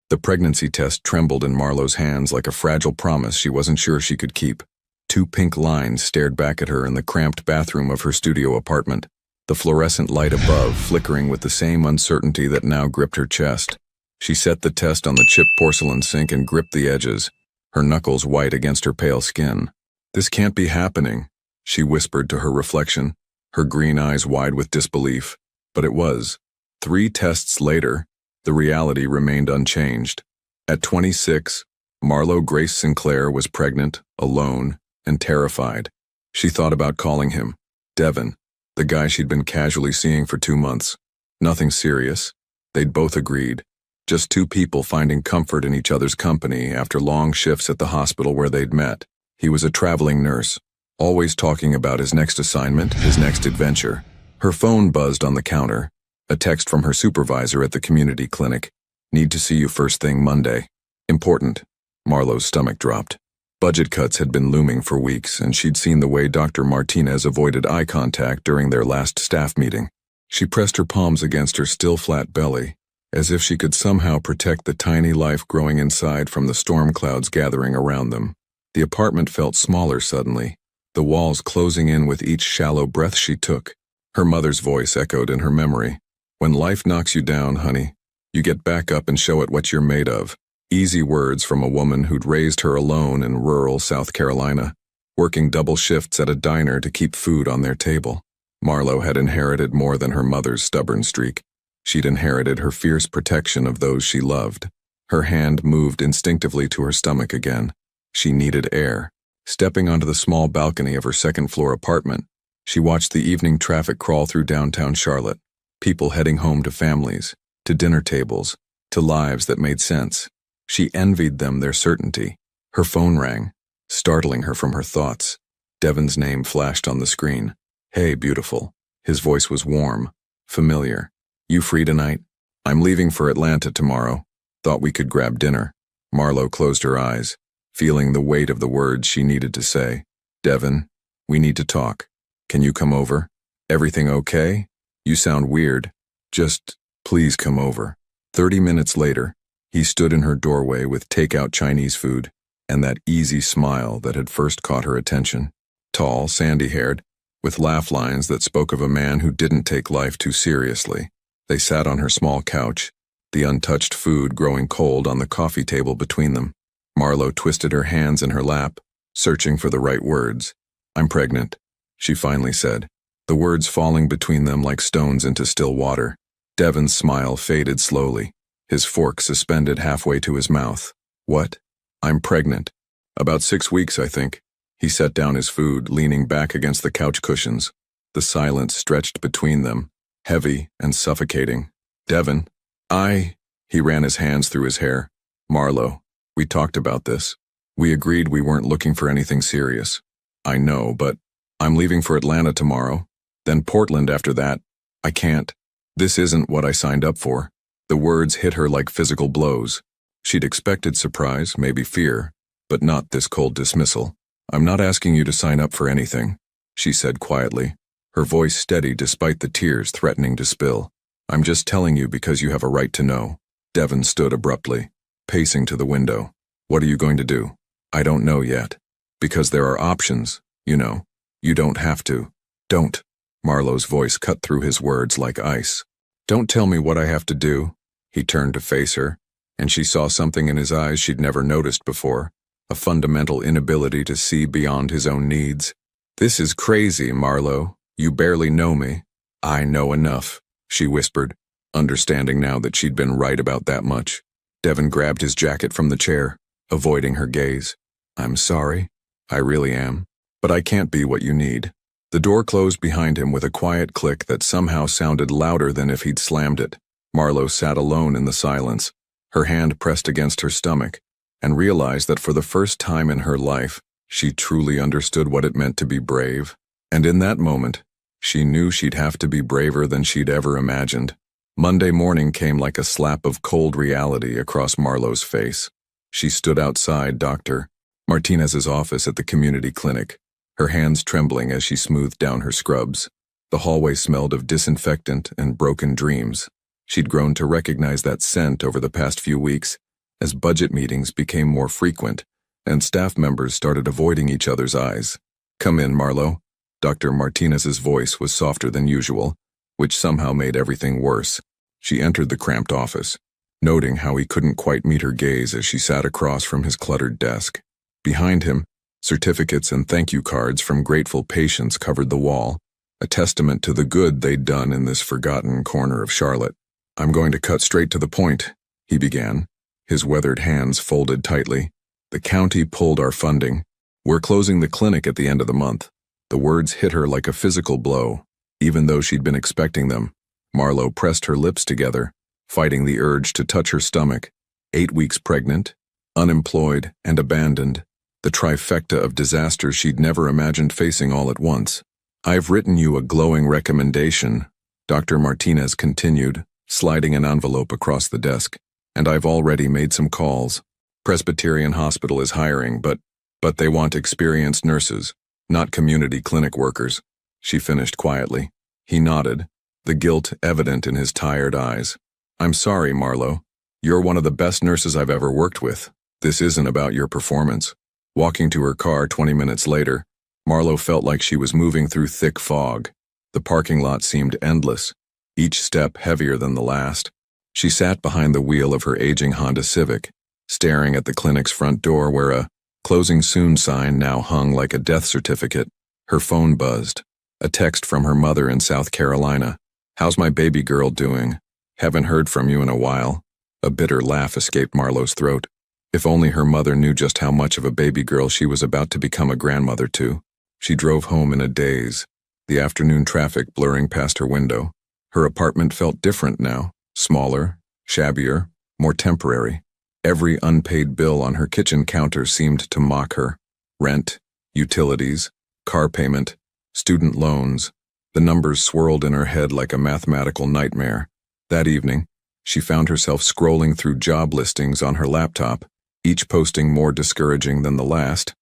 The pregnancy test trembled in Marlowe's hands like a fragile promise she wasn't sure she could keep. Two pink lines stared back at her in the cramped bathroom of her studio apartment, the fluorescent light above flickering with the same uncertainty that now gripped her chest. She set the test on the chipped porcelain sink and gripped the edges, her knuckles white against her pale skin. "This can't be happening," she whispered to her reflection, her green eyes wide with disbelief. But it was. 3 tests later, the reality remained unchanged. At 26, Marlo Grace Sinclair was pregnant, alone, and terrified. She thought about calling him Devin, the guy she'd been casually seeing for 2 months. Nothing serious. They'd both agreed. Just 2 people finding comfort in each other's company after long shifts at the hospital where they'd met. He was a traveling nurse, always talking about his next assignment, his next adventure. Her phone buzzed on the counter. A text from her supervisor at the community clinic. "Need to see you first thing Monday." Important. Marlowe's stomach dropped. Budget cuts had been looming for weeks, and she'd seen the way Dr. Martinez avoided eye contact during their last staff meeting. She pressed her palms against her still flat belly, as if she could somehow protect the tiny life growing inside from the storm clouds gathering around them. The apartment felt smaller suddenly, the walls closing in with each shallow breath she took. Her mother's voice echoed in her memory. "When life knocks you down, honey, you get back up and show it what you're made of." Easy words from a woman who'd raised her alone in rural South Carolina, working double shifts at a diner to keep food on their table. Marlo had inherited more than her mother's stubborn streak. She'd inherited her fierce protection of those she loved. Her hand moved instinctively to her stomach again. She needed air. Stepping onto the small balcony of her second-floor apartment, she watched the evening traffic crawl through downtown Charlotte. People heading home to families, to dinner tables, to lives that made sense. She envied them their certainty. Her phone rang, startling her from her thoughts. Devin's name flashed on the screen. "Hey, beautiful." His voice was warm, familiar. "You free tonight? I'm leaving for Atlanta tomorrow. Thought we could grab dinner." Marlo closed her eyes, feeling the weight of the words she needed to say. "Devin, we need to talk. Can you come over? Everything okay? You sound weird. Just, please come over." 30 minutes later, he stood in her doorway with takeout Chinese food and that easy smile that had first caught her attention. Tall, sandy-haired, with laugh lines that spoke of a man who didn't take life too seriously. They sat on her small couch, the untouched food growing cold on the coffee table between them. Marlo twisted her hands in her lap, searching for the right words. "I'm pregnant," she finally said, the words falling between them like stones into still water. Devin's smile faded slowly, his fork suspended halfway to his mouth. "What?" "I'm pregnant. About 6 weeks, I think." He set down his food, leaning back against the couch cushions. The silence stretched between them, heavy and suffocating. "Devin, He ran his hands through his hair. "Marlo, we talked about this. We agreed we weren't looking for anything serious." "I know, but I'm leaving for Atlanta tomorrow, then Portland after that. I can't. This isn't what I signed up for." The words hit her like physical blows. She'd expected surprise, maybe fear, but not this cold dismissal. "I'm not asking you to sign up for anything," she said quietly, her voice steady despite the tears threatening to spill. "I'm just telling you because you have a right to know." Devin stood abruptly, pacing to the window. "What are you going to do?" "I don't know yet. Because there are options, you know. You don't have to." "Don't." Marlo's voice cut through his words like ice. "Don't tell me what I have to do." He turned to face her, and she saw something in his eyes she'd never noticed before, a fundamental inability to see beyond his own needs. "This is crazy, Marlo. You barely know me." "I know enough," she whispered, understanding now that she'd been right about that much. Devin grabbed his jacket from the chair, avoiding her gaze. "I'm sorry. I really am. But I can't be what you need." The door closed behind him with a quiet click that somehow sounded louder than if he'd slammed it. Marlo sat alone in the silence, her hand pressed against her stomach, and realized that for the first time in her life, she truly understood what it meant to be brave. And in that moment, she knew she'd have to be braver than she'd ever imagined. Monday morning came like a slap of cold reality across Marlo's face. She stood outside Dr. Martinez's office at the community clinic, her hands trembling as she smoothed down her scrubs. The hallway smelled of disinfectant and broken dreams. She'd grown to recognize that scent over the past few weeks, as budget meetings became more frequent and staff members started avoiding each other's eyes. "Come in, Marlo." Dr. Martinez's voice was softer than usual, which somehow made everything worse. She entered the cramped office, noting how he couldn't quite meet her gaze as she sat across from his cluttered desk. Behind him, certificates and thank you cards from grateful patients covered the wall, a testament to the good they'd done in this forgotten corner of Charlotte. "I'm going to cut straight to the point," he began, his weathered hands folded tightly. "The county pulled our funding. We're closing the clinic at the end of the month." The words hit her like a physical blow, even though she'd been expecting them. Marlo pressed her lips together, fighting the urge to touch her stomach. 8 weeks pregnant, unemployed, and abandoned. The trifecta of disasters she'd never imagined facing all at once. "I've written you a glowing recommendation," Dr. Martinez continued, sliding an envelope across the desk. "And I've already made some calls. Presbyterian Hospital is hiring, but they want experienced nurses, not community clinic workers," she finished quietly. He nodded, the guilt evident in his tired eyes. "I'm sorry, Marlo. You're one of the best nurses I've ever worked with. This isn't about your performance." Walking to her car 20 minutes later, Marlo felt like she was moving through thick fog. The parking lot seemed endless, each step heavier than the last. She sat behind the wheel of her aging Honda Civic, staring at the clinic's front door where a "closing soon" sign now hung like a death certificate. Her phone buzzed. A text from her mother in South Carolina. "How's my baby girl doing? Haven't heard from you in a while." A bitter laugh escaped Marlo's throat. If only her mother knew just how much of a baby girl she was about to become a grandmother to. She drove home in a daze, the afternoon traffic blurring past her window. Her apartment felt different now, smaller, shabbier, more temporary. Every unpaid bill on her kitchen counter seemed to mock her. Rent, utilities, car payment, student loans. The numbers swirled in her head like a mathematical nightmare. That evening, she found herself scrolling through job listings on her laptop, each posting more discouraging than the last.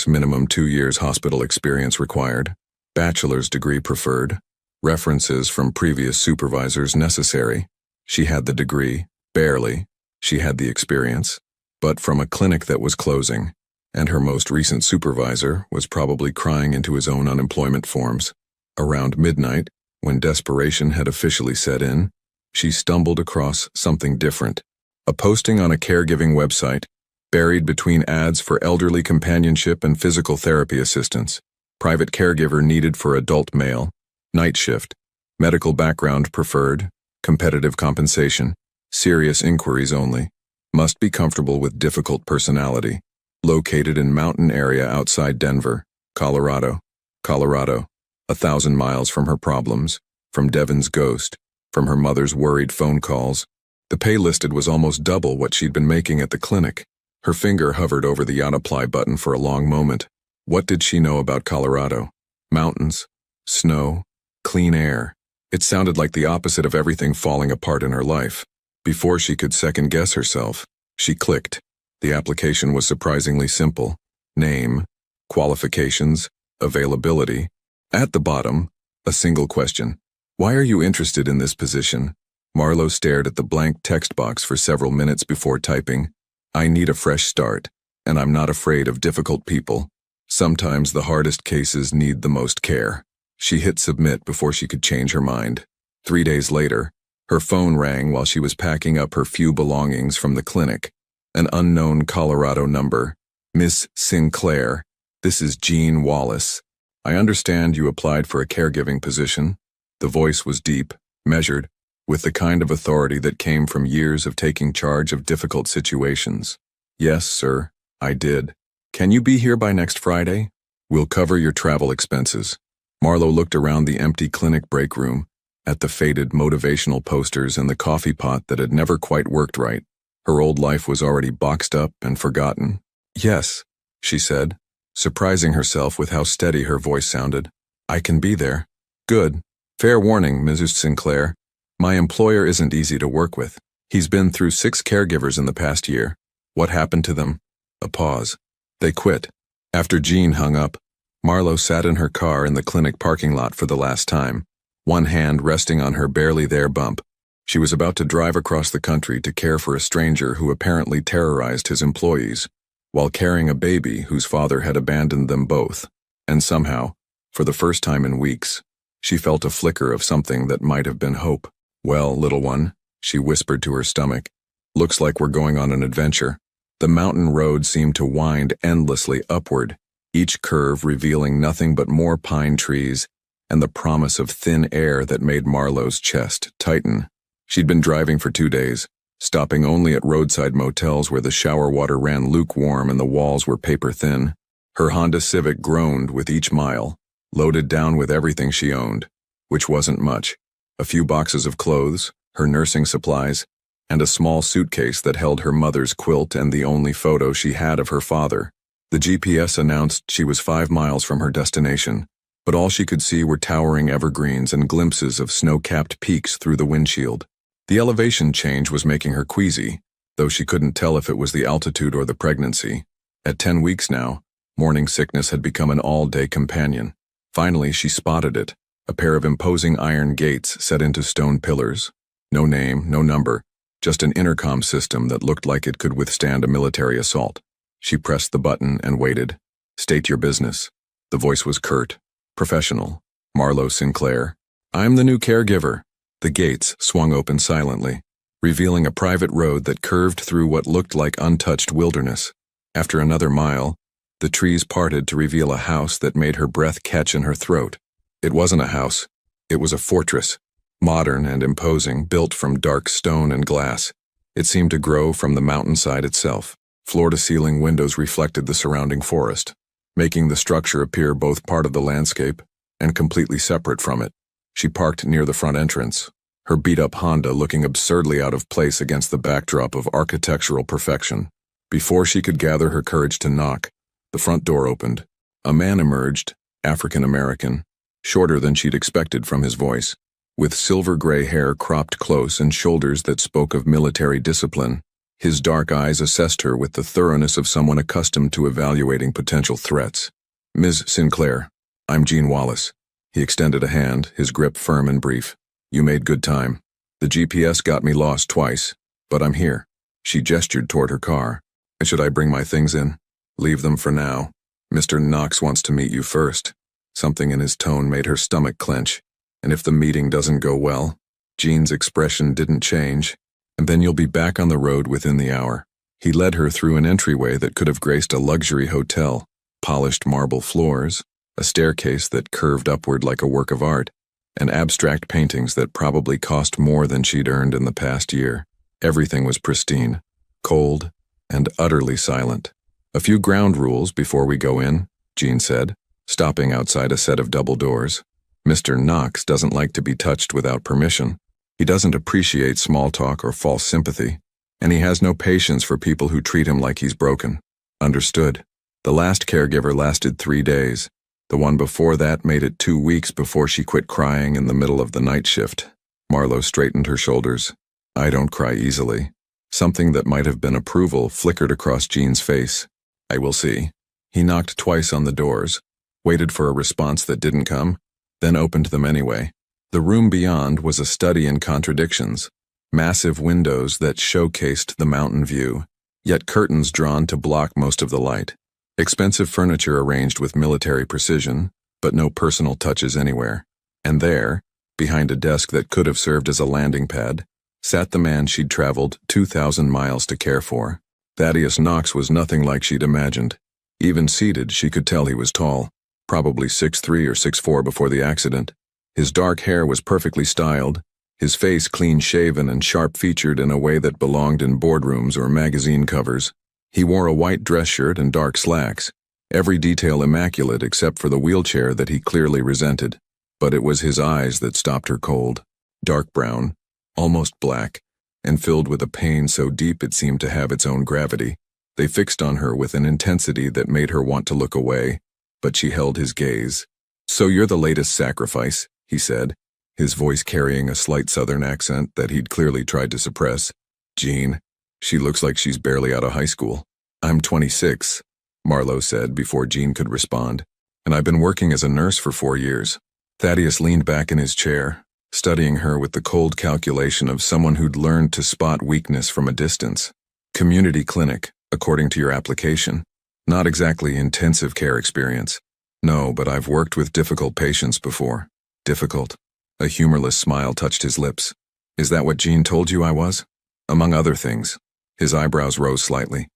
Minimum 2 years hospital experience required. Bachelor's degree preferred. References from previous supervisors necessary. She had the degree, barely. She had the experience, but from a clinic that was closing, and her most recent supervisor was probably crying into his own unemployment forms. Around midnight, when desperation had officially set in, she stumbled across something different. A posting on a caregiving website, buried between ads for elderly companionship and physical therapy assistance. Private caregiver needed for adult male. Night shift. Medical background preferred. Competitive compensation. Serious inquiries only. Must be comfortable with difficult personality. Located in mountain area outside Denver, Colorado. 1,000 miles from her problems, from Devon's ghost, from her mother's worried phone calls. The pay listed was almost double what she'd been making at the clinic. Her finger hovered over the yacht apply button for a long moment. What did she know about Colorado? Mountains, snow, clean air. It sounded like the opposite of everything falling apart in her life. Before she could second-guess herself, she clicked. The application was surprisingly simple. Name, qualifications, availability. At the bottom, a single question. "Why are you interested in this position?" Marlo stared at the blank text box for several minutes before typing, "I need a fresh start, and I'm not afraid of difficult people. Sometimes the hardest cases need the most care." She hit submit before she could change her mind. 3 days later, her phone rang while she was packing up her few belongings from the clinic. An unknown Colorado number. "Miss Sinclair, this is Jean Wallace. I understand you applied for a caregiving position." The voice was deep, measured, with the kind of authority that came from years of taking charge of difficult situations. "Yes, sir, I did. Can you be here by next Friday? We'll cover your travel expenses." Marlo looked around the empty clinic break room, at the faded motivational posters and the coffee pot that had never quite worked right. Her old life was already boxed up and forgotten. "Yes," she said, surprising herself with how steady her voice sounded. "I can be there." "Good. Fair warning, Mrs. Sinclair. My employer isn't easy to work with. He's been through 6 caregivers in the past year. What happened to them?" A pause. "They quit." After Jean hung up, Marlo sat in her car in the clinic parking lot for the last time, one hand resting on her barely there bump. She was about to drive across the country to care for a stranger who apparently terrorized his employees, while carrying a baby whose father had abandoned them both. And somehow, for the first time in weeks, she felt a flicker of something that might have been hope. "Well, little one," she whispered to her stomach, "looks like we're going on an adventure." The mountain road seemed to wind endlessly upward, each curve revealing nothing but more pine trees and the promise of thin air that made Marlowe's chest tighten. She'd been driving for 2 days, stopping only at roadside motels where the shower water ran lukewarm and the walls were paper thin. Her Honda Civic groaned with each mile, loaded down with everything she owned, which wasn't much. A few boxes of clothes, her nursing supplies, and a small suitcase that held her mother's quilt and the only photo she had of her father. The GPS announced she was 5 miles from her destination, but all she could see were towering evergreens and glimpses of snow-capped peaks through the windshield. The elevation change was making her queasy, though she couldn't tell if it was the altitude or the pregnancy. At 10 weeks now, morning sickness had become an all-day companion. Finally, she spotted it, a pair of imposing iron gates set into stone pillars. No name, no number, just an intercom system that looked like it could withstand a military assault. She pressed the button and waited. "State your business." The voice was curt, professional. "Marlowe Sinclair. I'm the new caregiver." The gates swung open silently, revealing a private road that curved through what looked like untouched wilderness. After another mile, the trees parted to reveal a house that made her breath catch in her throat. It wasn't a house. It was a fortress, modern and imposing, built from dark stone and glass. It seemed to grow from the mountainside itself. Floor-to-ceiling windows reflected the surrounding forest, making the structure appear both part of the landscape and completely separate from it. She parked near the front entrance, her beat-up Honda looking absurdly out of place against the backdrop of architectural perfection. Before she could gather her courage to knock, the front door opened. A man emerged, African-American, shorter than she'd expected from his voice, with silver-gray hair cropped close and shoulders that spoke of military discipline. His dark eyes assessed her with the thoroughness of someone accustomed to evaluating potential threats. "Ms. Sinclair, I'm Gene Wallace." He extended a hand, his grip firm and brief. "You made good time. The GPS got me lost twice, but I'm here." She gestured toward her car. "Should I bring my things in?" "Leave them for now. Mr. Knox wants to meet you first." Something in his tone made her stomach clench. "And if the meeting doesn't go well?" Gene's expression didn't change. "And then you'll be back on the road within the hour." He led her through an entryway that could have graced a luxury hotel, polished marble floors, a staircase that curved upward like a work of art, and abstract paintings that probably cost more than she'd earned in the past year. Everything was pristine, cold, and utterly silent. "A few ground rules before we go in," Gene said, stopping outside a set of double doors. "Mr. Knox doesn't like to be touched without permission. He doesn't appreciate small talk or false sympathy, and he has no patience for people who treat him like he's broken." "Understood." The last caregiver lasted 3 days. The one before that made it 2 weeks before she quit crying in the middle of the night shift. Marlowe straightened her shoulders. "I don't cry easily." Something that might have been approval flickered across Gene's face. "I will see." He knocked twice on the doors, waited for a response that didn't come, then opened them anyway. The room beyond was a study in contradictions. Massive windows that showcased the mountain view, yet curtains drawn to block most of the light. Expensive furniture arranged with military precision, but no personal touches anywhere. And there, behind a desk that could have served as a landing pad, sat the man she'd traveled 2,000 miles to care for. Thaddeus Knox was nothing like she'd imagined. Even seated, she could tell he was tall, probably 6'3" or 6'4" before the accident. His dark hair was perfectly styled, his face clean-shaven and sharp-featured in a way that belonged in boardrooms or magazine covers. He wore a white dress shirt and dark slacks, every detail immaculate except for the wheelchair that he clearly resented. But it was his eyes that stopped her cold. Dark brown, almost black, and filled with a pain so deep it seemed to have its own gravity. They fixed on her with an intensity that made her want to look away, but she held his gaze. "So you're the latest sacrifice," he said, his voice carrying a slight southern accent that he'd clearly tried to suppress. "Gene, she looks like she's barely out of high school." "I'm 26, Marlowe said before Gene could respond, "and I've been working as a nurse for 4 years." Thaddeus leaned back in his chair, studying her with the cold calculation of someone who'd learned to spot weakness from a distance. Community clinic, according to your application. Not exactly intensive care experience. No, but I've worked with difficult patients before. Difficult? A humorless smile touched his lips. Is that what Jean told you I was? Among other things. His eyebrows rose slightly.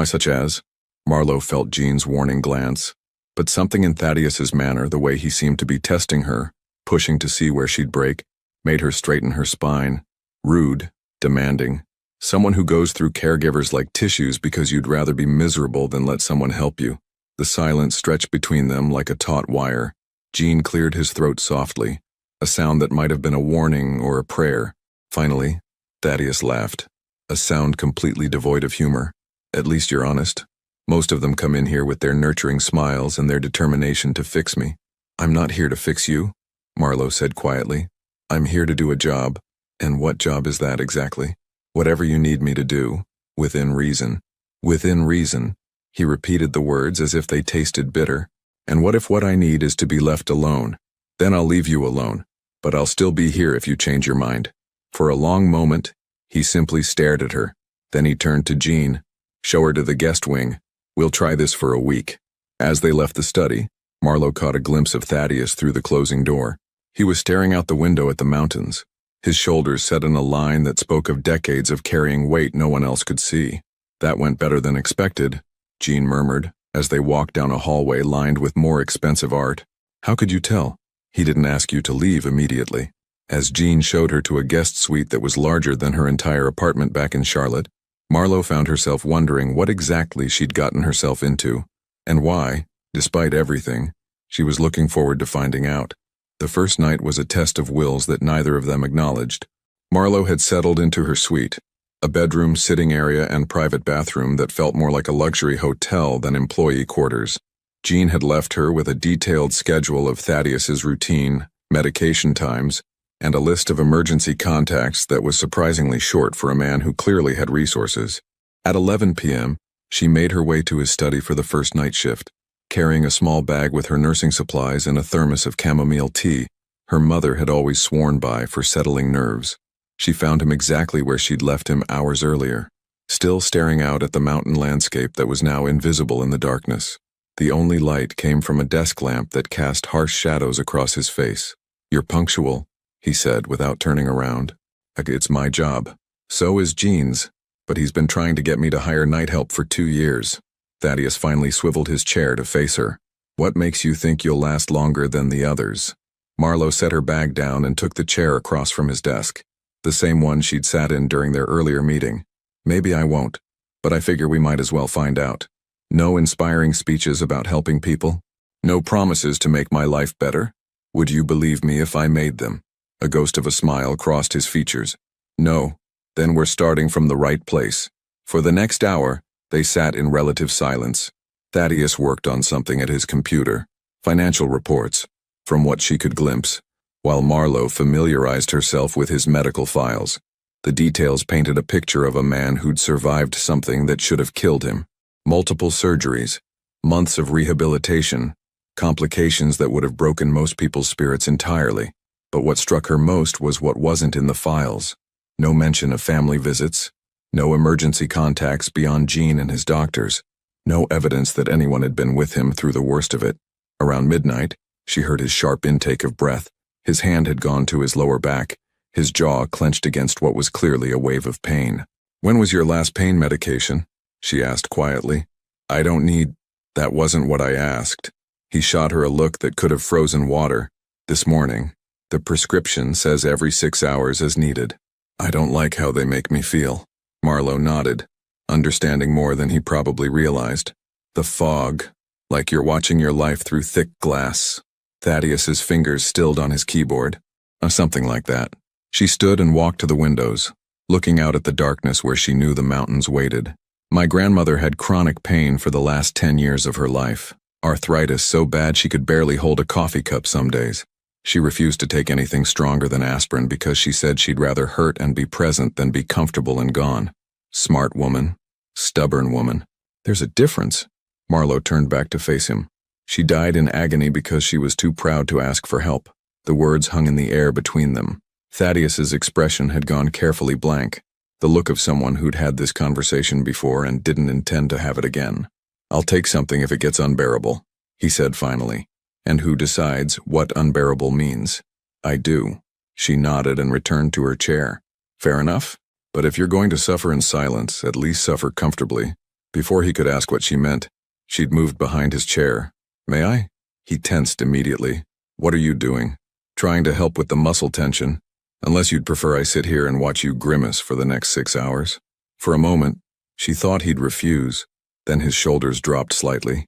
Such as? Marlowe felt Jean's warning glance. But something in Thaddeus's manner, the way he seemed to be testing her, pushing to see where she'd break, made her straighten her spine. Rude, demanding. Someone who goes through caregivers like tissues because you'd rather be miserable than let someone help you. The silence stretched between them like a taut wire. Jean cleared his throat softly, a sound that might have been a warning or a prayer. Finally, Thaddeus laughed, a sound completely devoid of humor. At least you're honest. Most of them come in here with their nurturing smiles and their determination to fix me. I'm not here to fix you, Marlowe said quietly. I'm here to do a job. And what job is that exactly? Whatever you need me to do, within reason. Within reason. He repeated the words as if they tasted bitter. And what if what I need is to be left alone? Then I'll leave you alone. But I'll still be here if you change your mind. For a long moment, he simply stared at her. Then he turned to Jean. Show her to the guest wing. We'll try this for a week. As they left the study, Marlowe caught a glimpse of Thaddeus through the closing door. He was staring out the window at the mountains, his shoulders set in a line that spoke of decades of carrying weight no one else could see. That went better than expected, Jean murmured, as they walked down a hallway lined with more expensive art. How could you tell? He didn't ask you to leave immediately. As Jean showed her to a guest suite that was larger than her entire apartment back in Charlotte, Marlowe found herself wondering what exactly she'd gotten herself into, and why, despite everything, she was looking forward to finding out. The first night was a test of wills that neither of them acknowledged. Marlowe had settled into her suite, a bedroom, sitting area, and private bathroom that felt more like a luxury hotel than employee quarters. Jean had left her with a detailed schedule of Thaddeus's routine, medication times, and a list of emergency contacts that was surprisingly short for a man who clearly had resources. At 11 p.m., she made her way to his study for the first night shift, carrying a small bag with her nursing supplies and a thermos of chamomile tea her mother had always sworn by for settling nerves. She found him exactly where she'd left him hours earlier, still staring out at the mountain landscape that was now invisible in the darkness. The only light came from a desk lamp that cast harsh shadows across his face. You're punctual, he said without turning around. It's my job. So is Jean's, but he's been trying to get me to hire night help for 2 years. Thaddeus finally swiveled his chair to face her. What makes you think you'll last longer than the others? Marlowe set her bag down and took the chair across from his desk, the same one she'd sat in during their earlier meeting. Maybe I won't, but I figure we might as well find out. No inspiring speeches about helping people? No promises to make my life better? Would you believe me if I made them? A ghost of a smile crossed his features. No. Then we're starting from the right place. For the next hour, they sat in relative silence. Thaddeus worked on something at his computer, financial reports, from what she could glimpse, while Marlowe familiarized herself with his medical files. The details painted a picture of a man who'd survived something that should have killed him. Multiple surgeries, months of rehabilitation, complications that would have broken most people's spirits entirely. But what struck her most was what wasn't in the files. No mention of family visits, no emergency contacts beyond Jean and his doctors, no evidence that anyone had been with him through the worst of it. Around midnight, she heard his sharp intake of breath. His hand had gone to his lower back, his jaw clenched against what was clearly a wave of pain. When was your last pain medication? She asked quietly. I don't need... That wasn't what I asked. He shot her a look that could have frozen water. This morning. The prescription says every 6 hours as needed. I don't like how they make me feel. Marlowe nodded, understanding more than he probably realized. The fog, like you're watching your life through thick glass. Thaddeus's fingers stilled on his keyboard. Something like that. She stood and walked to the windows, looking out at the darkness where she knew the mountains waited. My grandmother had chronic pain for the last 10 years of her life. Arthritis so bad she could barely hold a coffee cup some days. She refused to take anything stronger than aspirin because she said she'd rather hurt and be present than be comfortable and gone. Smart woman. Stubborn woman. There's a difference. Marlowe turned back to face him. She died in agony because she was too proud to ask for help. The words hung in the air between them. Thaddeus's expression had gone carefully blank, the look of someone who'd had this conversation before and didn't intend to have it again. "I'll take something if it gets unbearable," he said finally. "And who decides what unbearable means?" "I do." She nodded and returned to her chair. "Fair enough. But if you're going to suffer in silence, at least suffer comfortably." Before he could ask what she meant, she'd moved behind his chair. "May I?" He tensed immediately. "What are you doing?" "Trying to help with the muscle tension. Unless you'd prefer I sit here and watch you grimace for the next 6 hours." For a moment, she thought he'd refuse. Then his shoulders dropped slightly.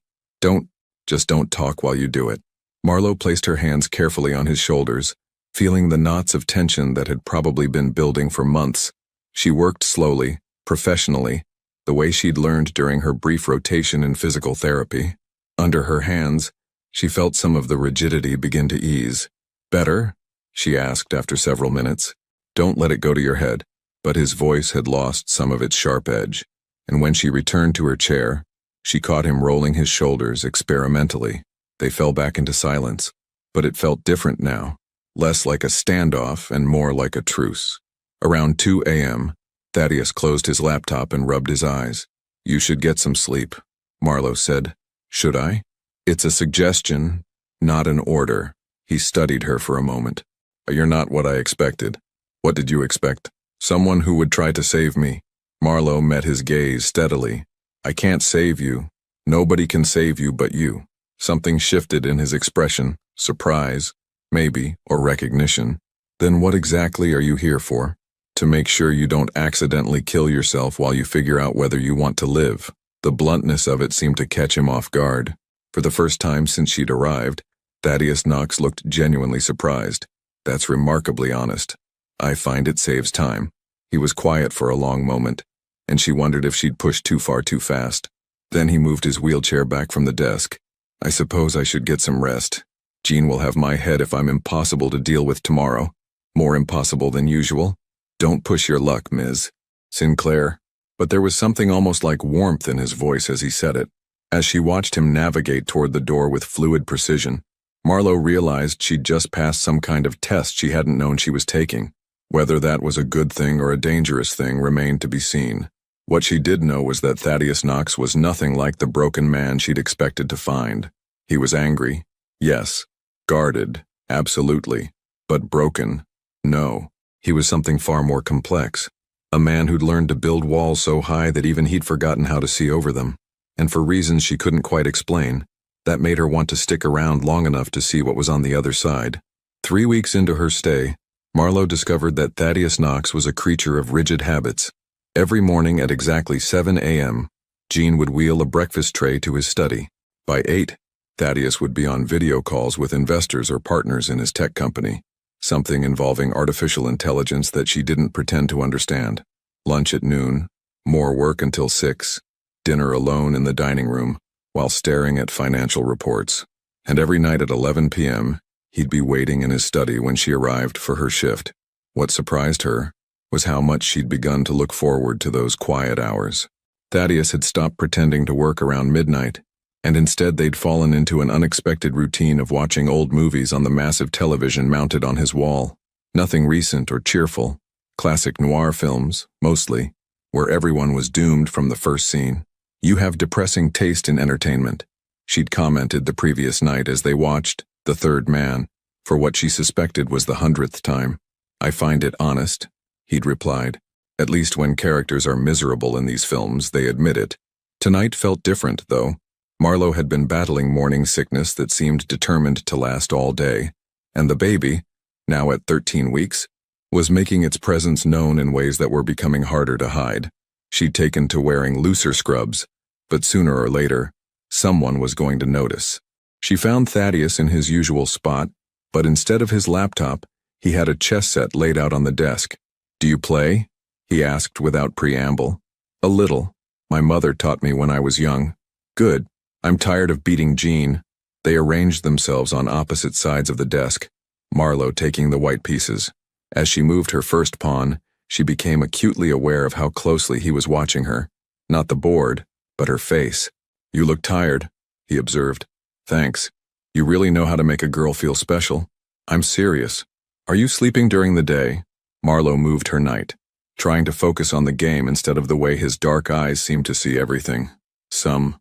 Just don't talk while you do it." Marlo placed her hands carefully on his shoulders, feeling the knots of tension that had probably been building for months. She worked slowly, professionally, the way she'd learned during her brief rotation in physical therapy. Under her hands, she felt some of the rigidity begin to ease. "Better?" she asked after several minutes. "Don't let it go to your head." But his voice had lost some of its sharp edge, and when she returned to her chair, she caught him rolling his shoulders experimentally. They fell back into silence, but it felt different now, less like a standoff and more like a truce. Around 2 a.m., Thaddeus closed his laptop and rubbed his eyes. "You should get some sleep," Marlo said. "Should I?" "It's a suggestion, not an order." He studied her for a moment. "You're not what I expected." "What did you expect?" "Someone who would try to save me." Marlo met his gaze steadily. "I can't save you. Nobody can save you but you." Something shifted in his expression, surprise, maybe, or recognition. "Then what exactly are you here for?" "To make sure you don't accidentally kill yourself while you figure out whether you want to live." The bluntness of it seemed to catch him off guard. For the first time since she'd arrived, Thaddeus Knox looked genuinely surprised. "That's remarkably honest. I find it saves time." He was quiet for a long moment, and she wondered if she'd pushed too far too fast. Then he moved his wheelchair back from the desk. "I suppose I should get some rest. Jean will have my head if I'm impossible to deal with tomorrow. More impossible than usual." "Don't push your luck, Ms. Sinclair." But there was something almost like warmth in his voice as he said it. As she watched him navigate toward the door with fluid precision, Marlo realized she'd just passed some kind of test she hadn't known she was taking. Whether that was a good thing or a dangerous thing remained to be seen. What she did know was that Thaddeus Knox was nothing like the broken man she'd expected to find. He was angry, yes. Guarded, absolutely. But broken, no. He was something far more complex. A man who'd learned to build walls so high that even he'd forgotten how to see over them. And for reasons she couldn't quite explain, that made her want to stick around long enough to see what was on the other side. 3 weeks into her stay, Marlo discovered that Thaddeus Knox was a creature of rigid habits. Every morning at exactly 7 a.m., Jean would wheel a breakfast tray to his study. By 8, Thaddeus would be on video calls with investors or partners in his tech company, something involving artificial intelligence that she didn't pretend to understand. Lunch at noon, more work until 6, dinner alone in the dining room, while staring at financial reports. And every night at 11 p.m., he'd be waiting in his study when she arrived for her shift. What surprised her was how much she'd begun to look forward to those quiet hours. Thaddeus had stopped pretending to work around midnight, and instead they'd fallen into an unexpected routine of watching old movies on the massive television mounted on his wall. Nothing recent or cheerful. Classic noir films, mostly, where everyone was doomed from the first scene. "You have depressing taste in entertainment," she'd commented the previous night as they watched The Third Man, for what she suspected was the 100th time. "I find it honest," he'd replied. "At least when characters are miserable in these films, they admit it." Tonight felt different, though. Marlo had been battling morning sickness that seemed determined to last all day, and the baby, now at 13 weeks, was making its presence known in ways that were becoming harder to hide. She'd taken to wearing looser scrubs, but sooner or later, someone was going to notice. She found Thaddeus in his usual spot, but instead of his laptop, he had a chess set laid out on the desk. "Do you play?" he asked without preamble. "A little. My mother taught me when I was young." "Good. I'm tired of beating Jean." They arranged themselves on opposite sides of the desk, Marlo taking the white pieces. As she moved her first pawn, she became acutely aware of how closely he was watching her. Not the board, but her face. "You look tired," he observed. "Thanks. You really know how to make a girl feel special." I'm serious. Are you sleeping during the day? Marlo moved her night, trying to focus on the game instead of the way his dark eyes seemed to see everything. Some.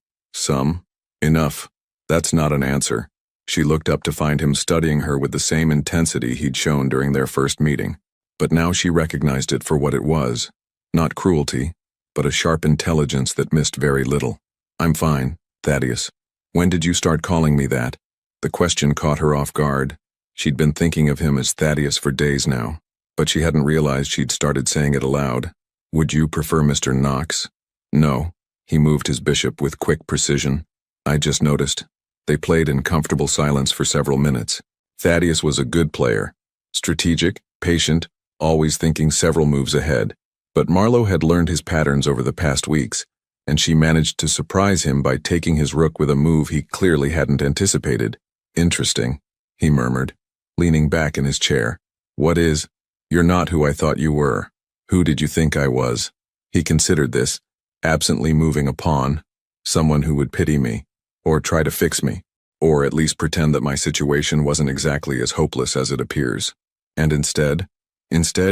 Enough. That's not an answer. She looked up to find him studying her with the same intensity he'd shown during their first meeting. But now she recognized it for what it was. Not cruelty, but a sharp intelligence that missed very little. I'm fine, Thaddeus. When did you start calling me that? The question caught her off guard. She'd been thinking of him as Thaddeus for days now, but she hadn't realized she'd started saying it aloud. Would you prefer Mr. Knox? No. He moved his bishop with quick precision. I just noticed. They played in comfortable silence for several minutes. Thaddeus was a good player. Strategic, patient, always thinking several moves ahead. But Marlo had learned his patterns over the past weeks, and she managed to surprise him by taking his rook with a move he clearly hadn't anticipated. Interesting, he murmured, leaning back in his chair. What is? You're not who I thought you were. Who did you think I was? He considered this, absently moving a pawn, someone who would pity me, or try to fix me, or at least pretend that my situation wasn't exactly as hopeless as it appears. And instead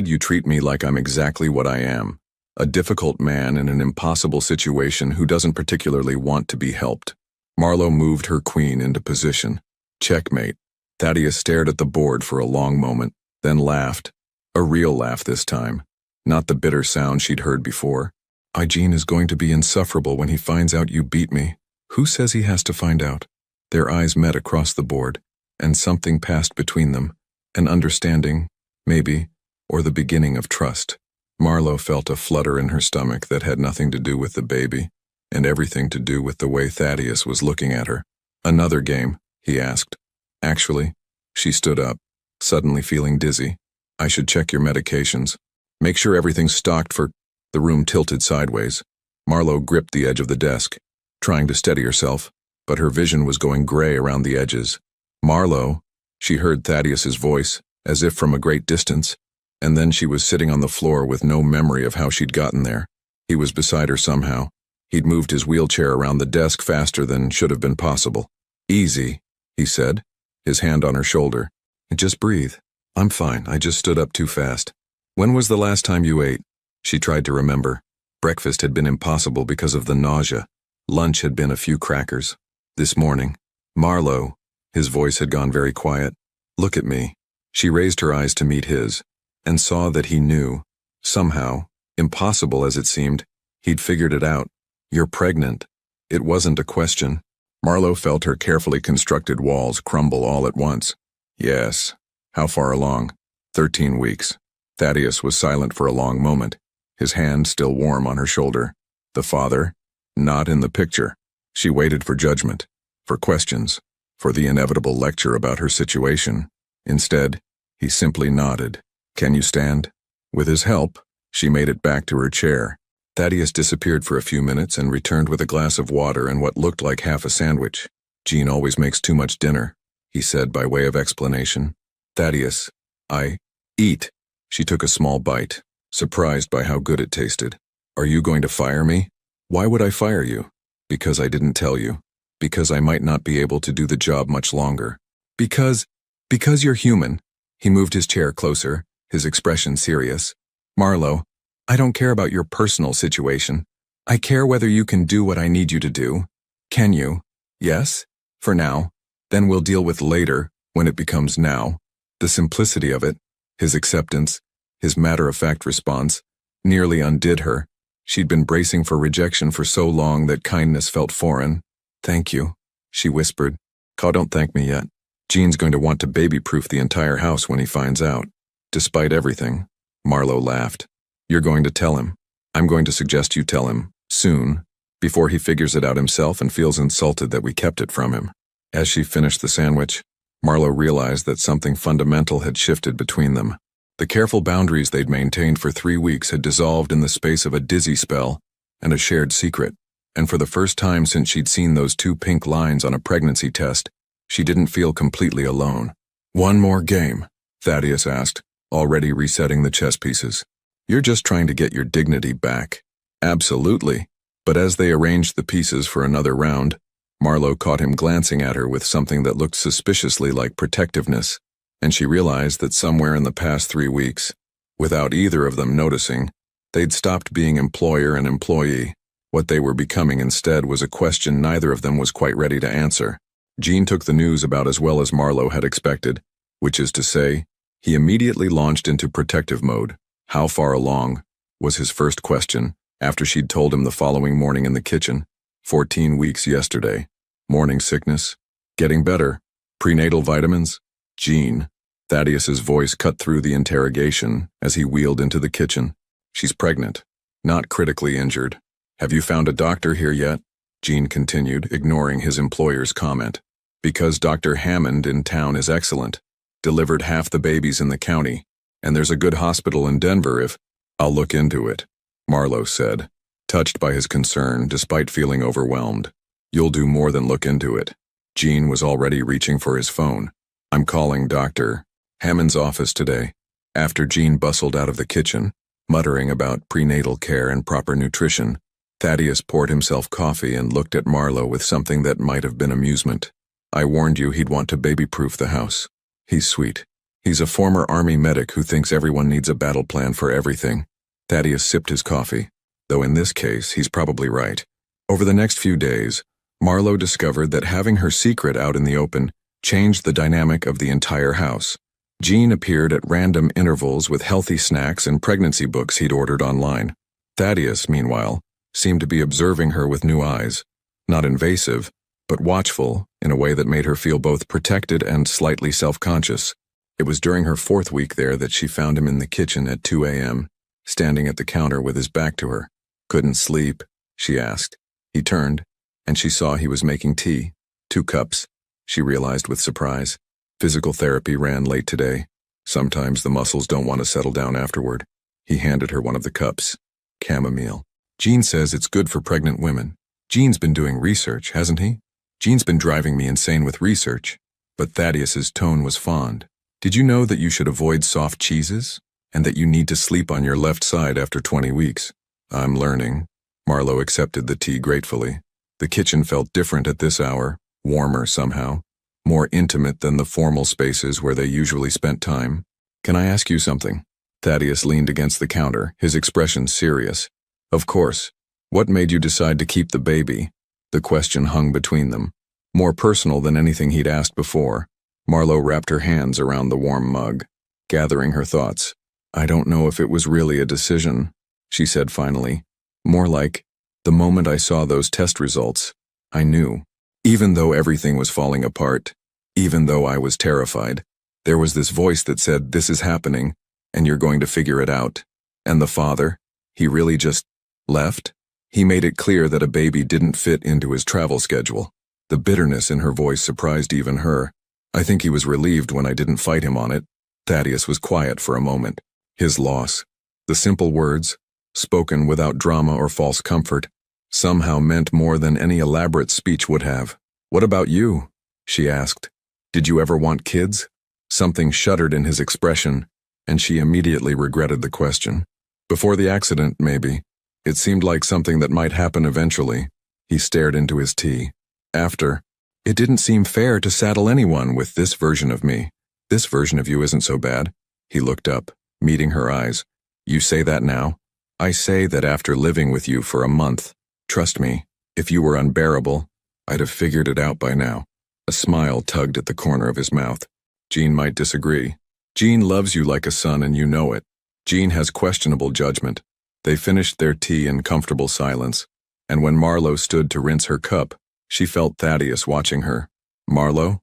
you treat me like I'm exactly what I am, a difficult man in an impossible situation who doesn't particularly want to be helped. Marlo moved her queen into position. Checkmate. Thaddeus stared at the board for a long moment, then laughed. A real laugh this time, not the bitter sound she'd heard before. Eugene is going to be insufferable when he finds out you beat me. Who says he has to find out? Their eyes met across the board, and something passed between them. An understanding, maybe, or the beginning of trust. Marlo felt a flutter in her stomach that had nothing to do with the baby, and everything to do with the way Thaddeus was looking at her. Another game, he asked. Actually, she stood up, suddenly feeling dizzy. I should check your medications. Make sure everything's stocked for... The room tilted sideways. Marlo gripped the edge of the desk, trying to steady herself, but her vision was going gray around the edges. Marlo, she heard Thaddeus's voice, as if from a great distance, and then she was sitting on the floor with no memory of how she'd gotten there. He was beside her somehow. He'd moved his wheelchair around the desk faster than should have been possible. Easy, he said, his hand on her shoulder. Just breathe. I'm fine, I just stood up too fast. When was the last time you ate? She tried to remember. Breakfast had been impossible because of the nausea. Lunch had been a few crackers. This morning, Marlo, his voice had gone very quiet. Look at me. She raised her eyes to meet his, and saw that he knew. Somehow, impossible as it seemed, he'd figured it out. You're pregnant. It wasn't a question. Marlo felt her carefully constructed walls crumble all at once. Yes. How far along? 13 weeks. Thaddeus was silent for a long moment, his hand still warm on her shoulder. The father? Not in the picture. She waited for judgment, for questions, for the inevitable lecture about her situation. Instead, he simply nodded. Can you stand? With his help, she made it back to her chair. Thaddeus disappeared for a few minutes and returned with a glass of water and what looked like half a sandwich. Jean always makes too much dinner, he said by way of explanation. Thaddeus, I eat. She took a small bite, surprised by how good it tasted. Are you going to fire me? Why would I fire you? Because I didn't tell you. Because I might not be able to do the job much longer. Because you're human. He moved his chair closer, his expression serious. Marlo, I don't care about your personal situation. I care whether you can do what I need you to do. Can you? Yes? For now. Then we'll deal with later, when it becomes now. The simplicity of it, his acceptance, his matter-of-fact response, nearly undid her. She'd been bracing for rejection for so long that kindness felt foreign. Thank you, she whispered. Don't thank me yet. Gene's going to want to baby-proof the entire house when he finds out. Despite everything, Marlo laughed. You're going to tell him. I'm going to suggest you tell him, soon, before he figures it out himself and feels insulted that we kept it from him. As she finished the sandwich, Marlo realized that something fundamental had shifted between them. The careful boundaries they'd maintained for 3 weeks had dissolved in the space of a dizzy spell and a shared secret, and for the first time since she'd seen those 2 pink lines on a pregnancy test, she didn't feel completely alone. One more game, Thaddeus asked, already resetting the chess pieces. You're just trying to get your dignity back. Absolutely. But as they arranged the pieces for another round, Marlo caught him glancing at her with something that looked suspiciously like protectiveness. and she realized that somewhere in the past 3 weeks, without either of them noticing, they'd stopped being employer and employee. What they were becoming instead was a question neither of them was quite ready to answer. Jean took the news about as well as Marlowe had expected, which is to say, he immediately launched into protective mode. How far along? Was his first question, after she'd told him the following morning in the kitchen. 14 weeks yesterday. Morning sickness? Getting better? Prenatal vitamins? Jean. Thaddeus's voice cut through the interrogation as he wheeled into the kitchen. She's pregnant. Not critically injured. Have you found a doctor here yet? Jean continued, ignoring his employer's comment. Because Dr. Hammond in town is excellent. Delivered half the babies in the county. And there's a good hospital in Denver if... I'll look into it, Marlowe said, touched by his concern despite feeling overwhelmed. You'll do more than look into it. Jean was already reaching for his phone. I'm calling Dr. Hammond's office today. After Jean bustled out of the kitchen, muttering about prenatal care and proper nutrition, Thaddeus poured himself coffee and looked at Marlowe with something that might have been amusement. I warned you he'd want to baby-proof the house. He's sweet. He's a former Army medic who thinks everyone needs a battle plan for everything. Thaddeus sipped his coffee, though in this case he's probably right. Over the next few days, Marlowe discovered that having her secret out in the open changed the dynamic of the entire house. Jean appeared at random intervals with healthy snacks and pregnancy books he'd ordered online. Thaddeus, meanwhile, seemed to be observing her with new eyes, not invasive, but watchful in a way that made her feel both protected and slightly self-conscious. It was during her 4th week there that she found him in the kitchen at 2 a.m., standing at the counter with his back to her. Couldn't sleep, she asked. He turned, and she saw he was making tea. 2 cups, she realized with surprise. Physical therapy ran late today. Sometimes the muscles don't want to settle down afterward. He handed her one of the cups. Chamomile. Jean says it's good for pregnant women. Jean's been doing research, hasn't he? Jean's been driving me insane with research. But Thaddeus's tone was fond. Did you know that you should avoid soft cheeses? And that you need to sleep on your left side after 20 weeks? I'm learning. Marlowe accepted the tea gratefully. The kitchen felt different at this hour, warmer somehow, more intimate than the formal spaces where they usually spent time. Can I ask you something? Thaddeus leaned against the counter, his expression serious. Of course. What made you decide to keep the baby? The question hung between them. More personal than anything he'd asked before. Marlowe wrapped her hands around the warm mug, gathering her thoughts. I don't know if it was really a decision, she said finally. More like, the moment I saw those test results, I knew. Even though everything was falling apart, even though I was terrified, there was this voice that said, this is happening, and you're going to figure it out. And the father, he really just left? He made it clear that a baby didn't fit into his travel schedule. The bitterness in her voice surprised even her. I think he was relieved when I didn't fight him on it. Thaddeus was quiet for a moment. His loss. The simple words, spoken without drama or false comfort, somehow meant more than any elaborate speech would have. What about you? She asked. Did you ever want kids? Something shuddered in his expression, and she immediately regretted the question. Before the accident, maybe. It seemed like something that might happen eventually. He stared into his tea. After. It didn't seem fair to saddle anyone with this version of me. This version of you isn't so bad. He looked up, meeting her eyes. You say that now? I say that after living with you for a month. Trust me, if you were unbearable, I'd have figured it out by now. A smile tugged at the corner of his mouth. Jean might disagree. Jean loves you like a son and you know it. Jean has questionable judgment. They finished their tea in comfortable silence, and when Marlowe stood to rinse her cup, she felt Thaddeus watching her. Marlowe?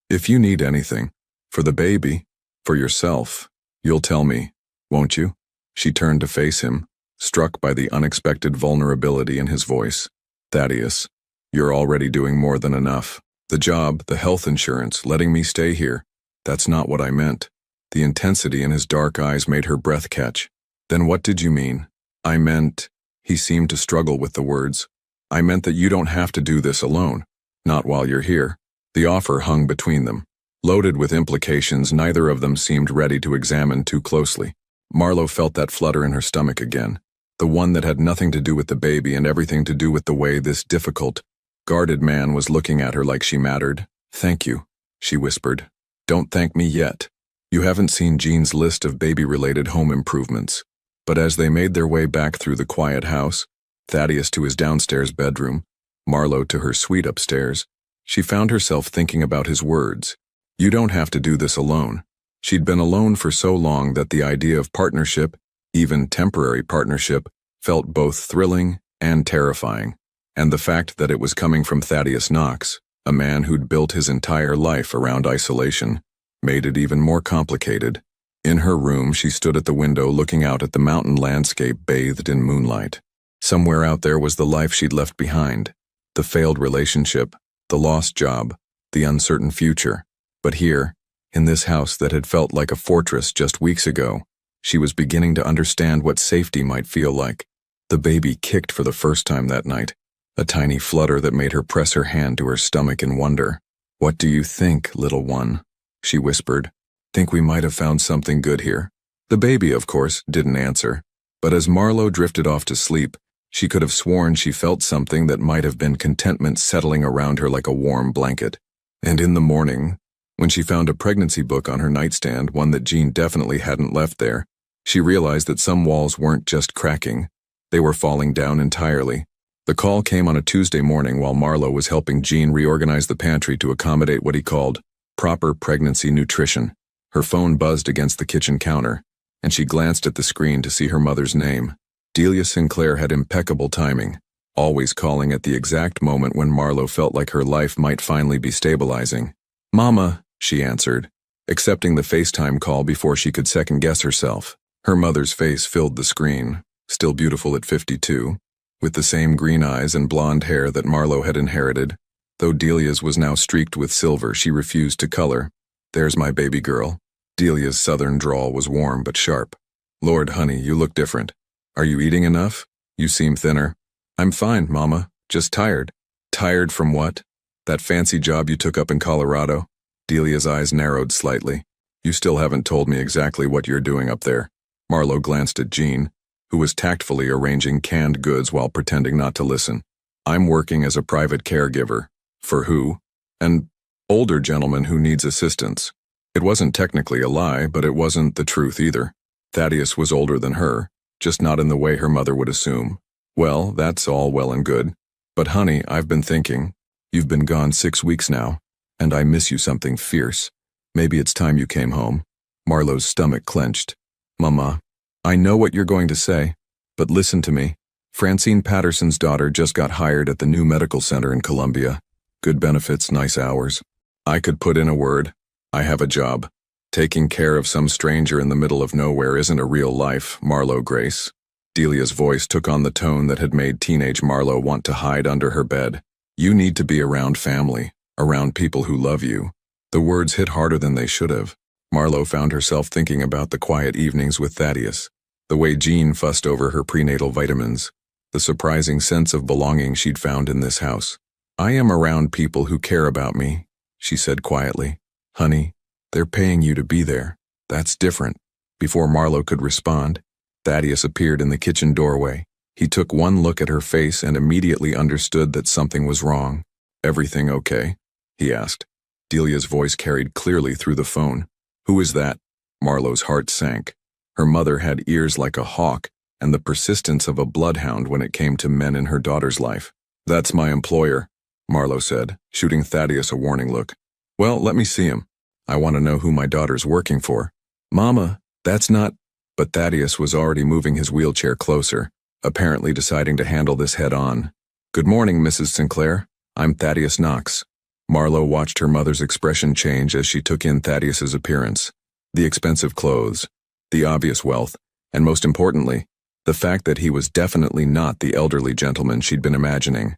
If you need anything, for the baby, for yourself, you'll tell me, won't you? She turned to face him, struck by the unexpected vulnerability in his voice. Thaddeus, you're already doing more than enough. The job, the health insurance, letting me stay here. That's not what I meant. The intensity in his dark eyes made her breath catch. Then what did you mean? I meant, he seemed to struggle with the words. I meant that you don't have to do this alone. Not while you're here. The offer hung between them, loaded with implications neither of them seemed ready to examine too closely. Marlowe felt that flutter in her stomach again, the one that had nothing to do with the baby and everything to do with the way this difficult, guarded man was looking at her like she mattered. Thank you, she whispered. Don't thank me yet. You haven't seen Jean's list of baby-related home improvements. But as they made their way back through the quiet house, Thaddeus to his downstairs bedroom, Marlo to her suite upstairs, she found herself thinking about his words. You don't have to do this alone. She'd been alone for so long that the idea of partnership, even temporary partnership, felt both thrilling and terrifying. And the fact that it was coming from Thaddeus Knox, a man who'd built his entire life around isolation, made it even more complicated. In her room, she stood at the window looking out at the mountain landscape bathed in moonlight. Somewhere out there was the life she'd left behind, the failed relationship, the lost job, the uncertain future. But here, in this house that had felt like a fortress just weeks ago, she was beginning to understand what safety might feel like. The baby kicked for the first time that night, a tiny flutter that made her press her hand to her stomach in wonder. "What do you think, little one?" she whispered. "Think we might have found something good here?" The baby, of course, didn't answer, but as Marlo drifted off to sleep, she could have sworn she felt something that might have been contentment settling around her like a warm blanket. And in the morning, when she found a pregnancy book on her nightstand, one that Jean definitely hadn't left there, she realized that some walls weren't just cracking, they were falling down entirely. The call came on a Tuesday morning while Marlo was helping Jean reorganize the pantry to accommodate what he called proper pregnancy nutrition. Her phone buzzed against the kitchen counter, and she glanced at the screen to see her mother's name. Delia Sinclair had impeccable timing, always calling at the exact moment when Marlo felt like her life might finally be stabilizing. "Mama," she answered, accepting the FaceTime call before she could second-guess herself. Her mother's face filled the screen, still beautiful at 52, with the same green eyes and blonde hair that Marlo had inherited. Though Delia's was now streaked with silver, she refused to color. "There's my baby girl." Delia's southern drawl was warm but sharp. "Lord, honey, you look different. Are you eating enough? You seem thinner." "I'm fine, Mama. Just tired." "Tired from what? That fancy job you took up in Colorado?" Delia's eyes narrowed slightly. "You still haven't told me exactly what you're doing up there." Marlo glanced at Jean, who was tactfully arranging canned goods while pretending not to listen. "I'm working as a private caregiver." "For who?" "An older gentleman who needs assistance." It wasn't technically a lie, but it wasn't the truth either. Thaddeus was older than her, just not in the way her mother would assume. "Well, that's all well and good. But honey, I've been thinking. You've been gone 6 weeks now, and I miss you something fierce. Maybe it's time you came home." Marlo's stomach clenched. "Mama, I know what you're going to say, but listen to me. Francine Patterson's daughter just got hired at the new medical center in Columbia. Good benefits, nice hours. I could put in a word. I have a job. Taking care of some stranger in the middle of nowhere isn't a real life, Marlo Grace." Delia's voice took on the tone that had made teenage Marlo want to hide under her bed. "You need to be around family, around people who love you." The words hit harder than they should have. Marlo found herself thinking about the quiet evenings with Thaddeus, the way Jean fussed over her prenatal vitamins, the surprising sense of belonging she'd found in this house. "I am around people who care about me," she said quietly. "Honey, they're paying you to be there. That's different." Before Marlo could respond, Thaddeus appeared in the kitchen doorway. He took one look at her face and immediately understood that something was wrong. "Everything okay?" he asked. Delia's voice carried clearly through the phone. "Who is that?" Marlo's heart sank. Her mother had ears like a hawk and the persistence of a bloodhound when it came to men in her daughter's life. "That's my employer," Marlo said, shooting Thaddeus a warning look. "Well, let me see him. I want to know who my daughter's working for." "Mama, that's not—" But Thaddeus was already moving his wheelchair closer, apparently deciding to handle this head-on. "Good morning, Mrs. Sinclair. I'm Thaddeus Knox." Marlo watched her mother's expression change as she took in Thaddeus's appearance. The expensive clothes, the obvious wealth, and most importantly, the fact that he was definitely not the elderly gentleman she'd been imagining.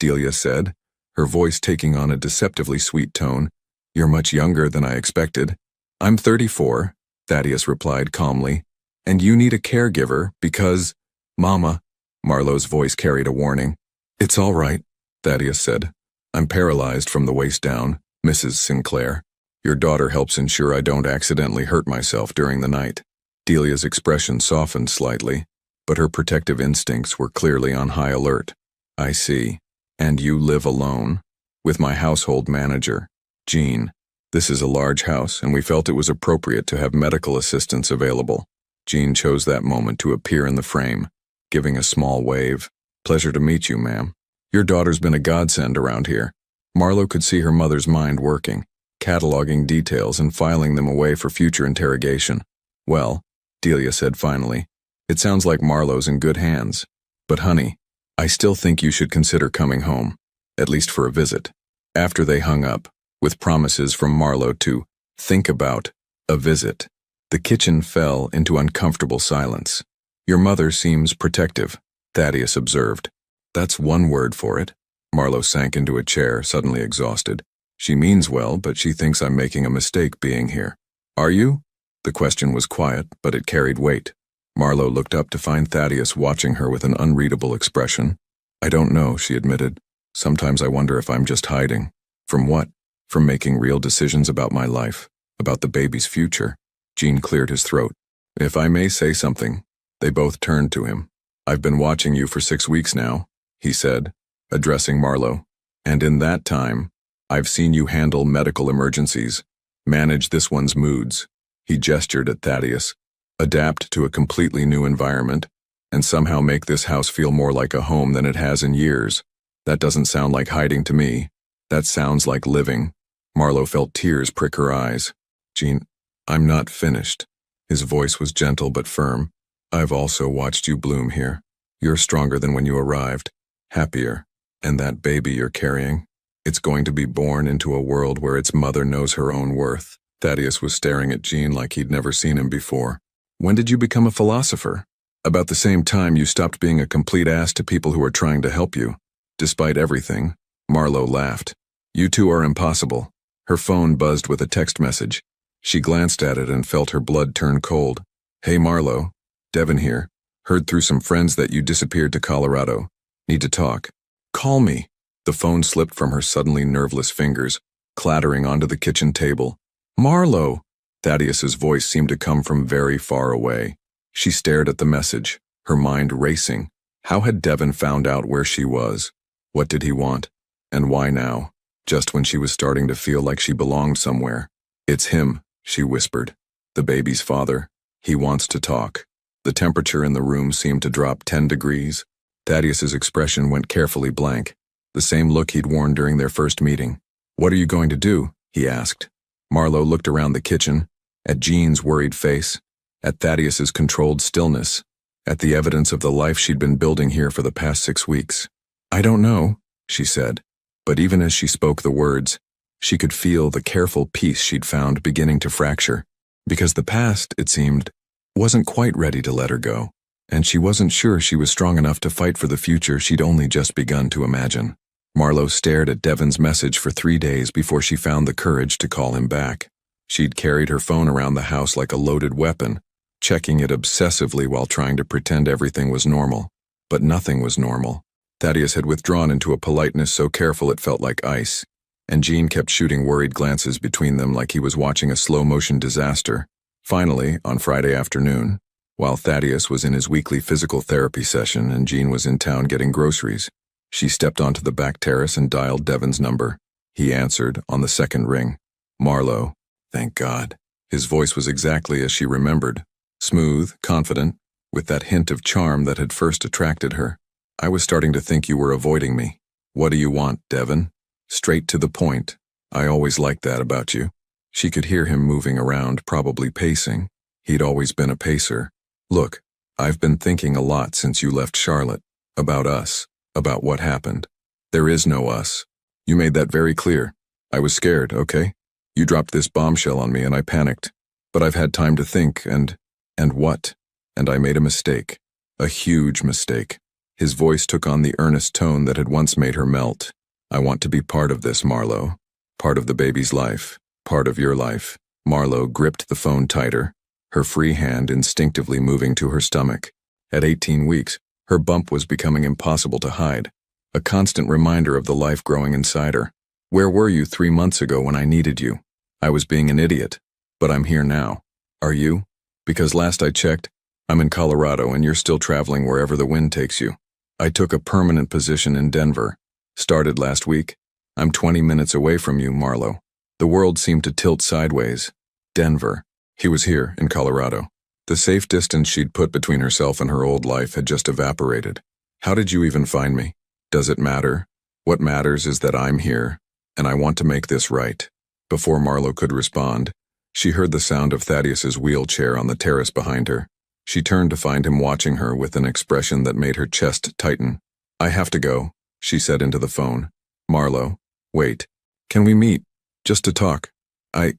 Delia said, her voice taking on a deceptively sweet tone. "You're much younger than I expected." "I'm 34, Thaddeus replied calmly. "And you need a caregiver because—" "Mama," Marlo's voice carried a warning. "It's all right," Thaddeus said. "I'm paralyzed from the waist down, Mrs. Sinclair. Your daughter helps ensure I don't accidentally hurt myself during the night." Delia's expression softened slightly, but her protective instincts were clearly on high alert. "I see. And you live alone?" "With my household manager, Jean." This is a large house, and we felt it was appropriate to have medical assistance available. Jean chose that moment to appear in the frame, giving a small wave. Pleasure to meet you, ma'am. Your daughter's been a godsend around here. Marlo could see her mother's mind working, cataloging details and filing them away for future interrogation. Well, Delia said finally, it sounds like Marlo's in good hands. But honey, I still think you should consider coming home, at least for a visit. After they hung up, with promises from Marlo to think about a visit, the kitchen fell into uncomfortable silence. Your mother seems protective, Thaddeus observed. That's one word for it. Marlo sank into a chair, suddenly exhausted. She means well, but she thinks I'm making a mistake being here. Are you? The question was quiet, but it carried weight. Marlo looked up to find Thaddeus watching her with an unreadable expression. I don't know, she admitted. Sometimes I wonder if I'm just hiding. From what? From making real decisions about my life, about the baby's future. Jean cleared his throat. If I may say something. They both turned to him. I've been watching you for 6 weeks now, he said, addressing Marlo. And in that time, I've seen you handle medical emergencies, manage this one's moods. He gestured at Thaddeus. Adapt to a completely new environment, and somehow make this house feel more like a home than it has in years. That doesn't sound like hiding to me. That sounds like living. Marlo felt tears prick her eyes. Jean, I'm not finished. His voice was gentle but firm. I've also watched you bloom here. You're stronger than when you arrived, happier. And that baby you're carrying, it's going to be born into a world where its mother knows her own worth. Thaddeus was staring at Jean like he'd never seen him before. When did you become a philosopher? About the same time you stopped being a complete ass to people who are trying to help you. Despite everything, Marlo laughed. You two are impossible. Her phone buzzed with a text message. She glanced at it and felt her blood turn cold. Hey Marlo, Devin here. Heard through some friends that you disappeared to Colorado. Need to talk. Call me. The phone slipped from her suddenly nerveless fingers, clattering onto the kitchen table. Marlo! Thaddeus's voice seemed to come from very far away. She stared at the message, her mind racing. How had Devin found out where she was? What did he want? And why now? Just when she was starting to feel like she belonged somewhere. It's him, she whispered. The baby's father. He wants to talk. The temperature in the room seemed to drop 10 degrees. Thaddeus's expression went carefully blank, the same look he'd worn during their first meeting. What are you going to do? He asked. Marlo looked around the kitchen, at Jean's worried face, at Thaddeus's controlled stillness, at the evidence of the life she'd been building here for the past 6 weeks. I don't know, she said, but even as she spoke the words, she could feel the careful peace she'd found beginning to fracture, because the past, it seemed, wasn't quite ready to let her go, and she wasn't sure she was strong enough to fight for the future she'd only just begun to imagine. Marlo stared at Devin's message for 3 days before she found the courage to call him back. She'd carried her phone around the house like a loaded weapon, checking it obsessively while trying to pretend everything was normal. But nothing was normal. Thaddeus had withdrawn into a politeness so careful it felt like ice, and Jean kept shooting worried glances between them like he was watching a slow-motion disaster. Finally, on Friday afternoon, while Thaddeus was in his weekly physical therapy session and Jean was in town getting groceries, she stepped onto the back terrace and dialed Devin's number. He answered on the second ring. Marlo, thank God. His voice was exactly as she remembered, smooth, confident, with that hint of charm that had first attracted her. I was starting to think you were avoiding me. What do you want, Devin? Straight to the point. I always liked that about you. She could hear him moving around, probably pacing. He'd always been a pacer. Look, I've been thinking a lot since you left Charlotte. About us. About what happened. There is no us. You made that very clear. I was scared, okay? You dropped this bombshell on me and I panicked. But I've had time to think and what? And I made a mistake. A huge mistake. His voice took on the earnest tone that had once made her melt. I want to be part of this, Marlo. Part of the baby's life. Part of your life. Marlo gripped the phone tighter, her free hand instinctively moving to her stomach. At 18 weeks, her bump was becoming impossible to hide, a constant reminder of the life growing inside her. Where were you 3 months ago when I needed you? I was being an idiot, but I'm here now. Are you? Because last I checked, I'm in Colorado and you're still traveling wherever the wind takes you. I took a permanent position in Denver. Started last week. I'm 20 minutes away from you, Marlo. The world seemed to tilt sideways. Denver. He was here, in Colorado. The safe distance she'd put between herself and her old life had just evaporated. How did you even find me? Does it matter? What matters is that I'm here, and I want to make this right. Before Marlo could respond, she heard the sound of Thaddeus's wheelchair on the terrace behind her. She turned to find him watching her with an expression that made her chest tighten. I have to go, she said into the phone. Marlo, wait. Can we meet? Just to talk. I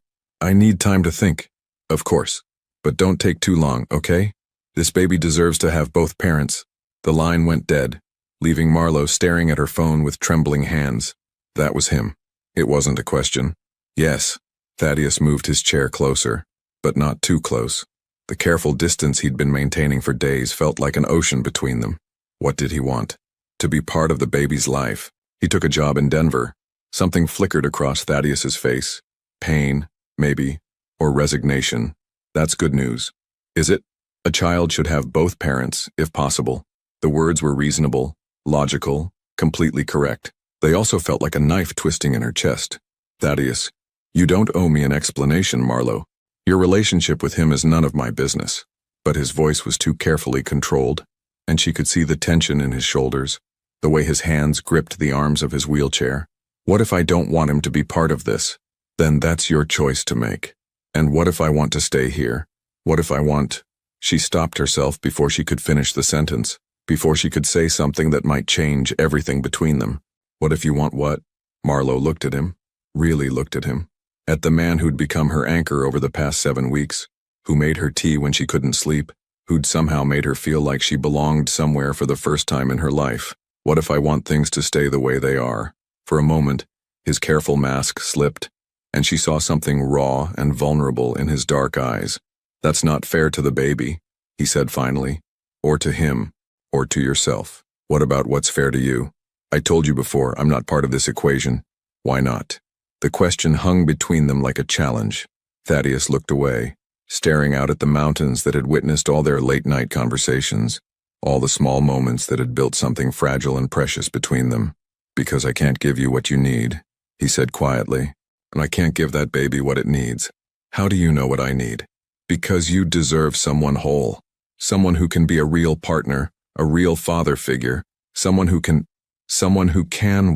need time to think. Of course. But don't take too long, okay? This baby deserves to have both parents. The line went dead, leaving Marlo staring at her phone with trembling hands. That was him. It wasn't a question. Yes. Thaddeus moved his chair closer, but not too close. The careful distance he'd been maintaining for days felt like an ocean between them. What did he want? To be part of the baby's life. He took a job in Denver. Something flickered across Thaddeus's face. Pain, maybe, or resignation. That's good news. Is it? A child should have both parents, if possible. The words were reasonable, logical, completely correct. They also felt like a knife twisting in her chest. Thaddeus, you don't owe me an explanation, Marlo. Your relationship with him is none of my business. But his voice was too carefully controlled, and she could see the tension in his shoulders, the way his hands gripped the arms of his wheelchair. What if I don't want him to be part of this? Then that's your choice to make. And what if I want to stay here? What if I want... She stopped herself before she could finish the sentence, before she could say something that might change everything between them. What if you want what? Marlo looked at him, really looked at him, at the man who'd become her anchor over the past 7 weeks, who made her tea when she couldn't sleep, who'd somehow made her feel like she belonged somewhere for the first time in her life. What if I want things to stay the way they are? For a moment, his careful mask slipped, and she saw something raw and vulnerable in his dark eyes. That's not fair to the baby, he said finally, or to him, or to yourself. What about what's fair to you? I told you before, I'm not part of this equation. Why not? The question hung between them like a challenge. Thaddeus looked away, staring out at the mountains that had witnessed all their late-night conversations, all the small moments that had built something fragile and precious between them. Because I can't give you what you need, he said quietly, and I can't give that baby what it needs. How do you know what I need? Because you deserve someone whole, someone who can be a real partner, a real father figure, someone who can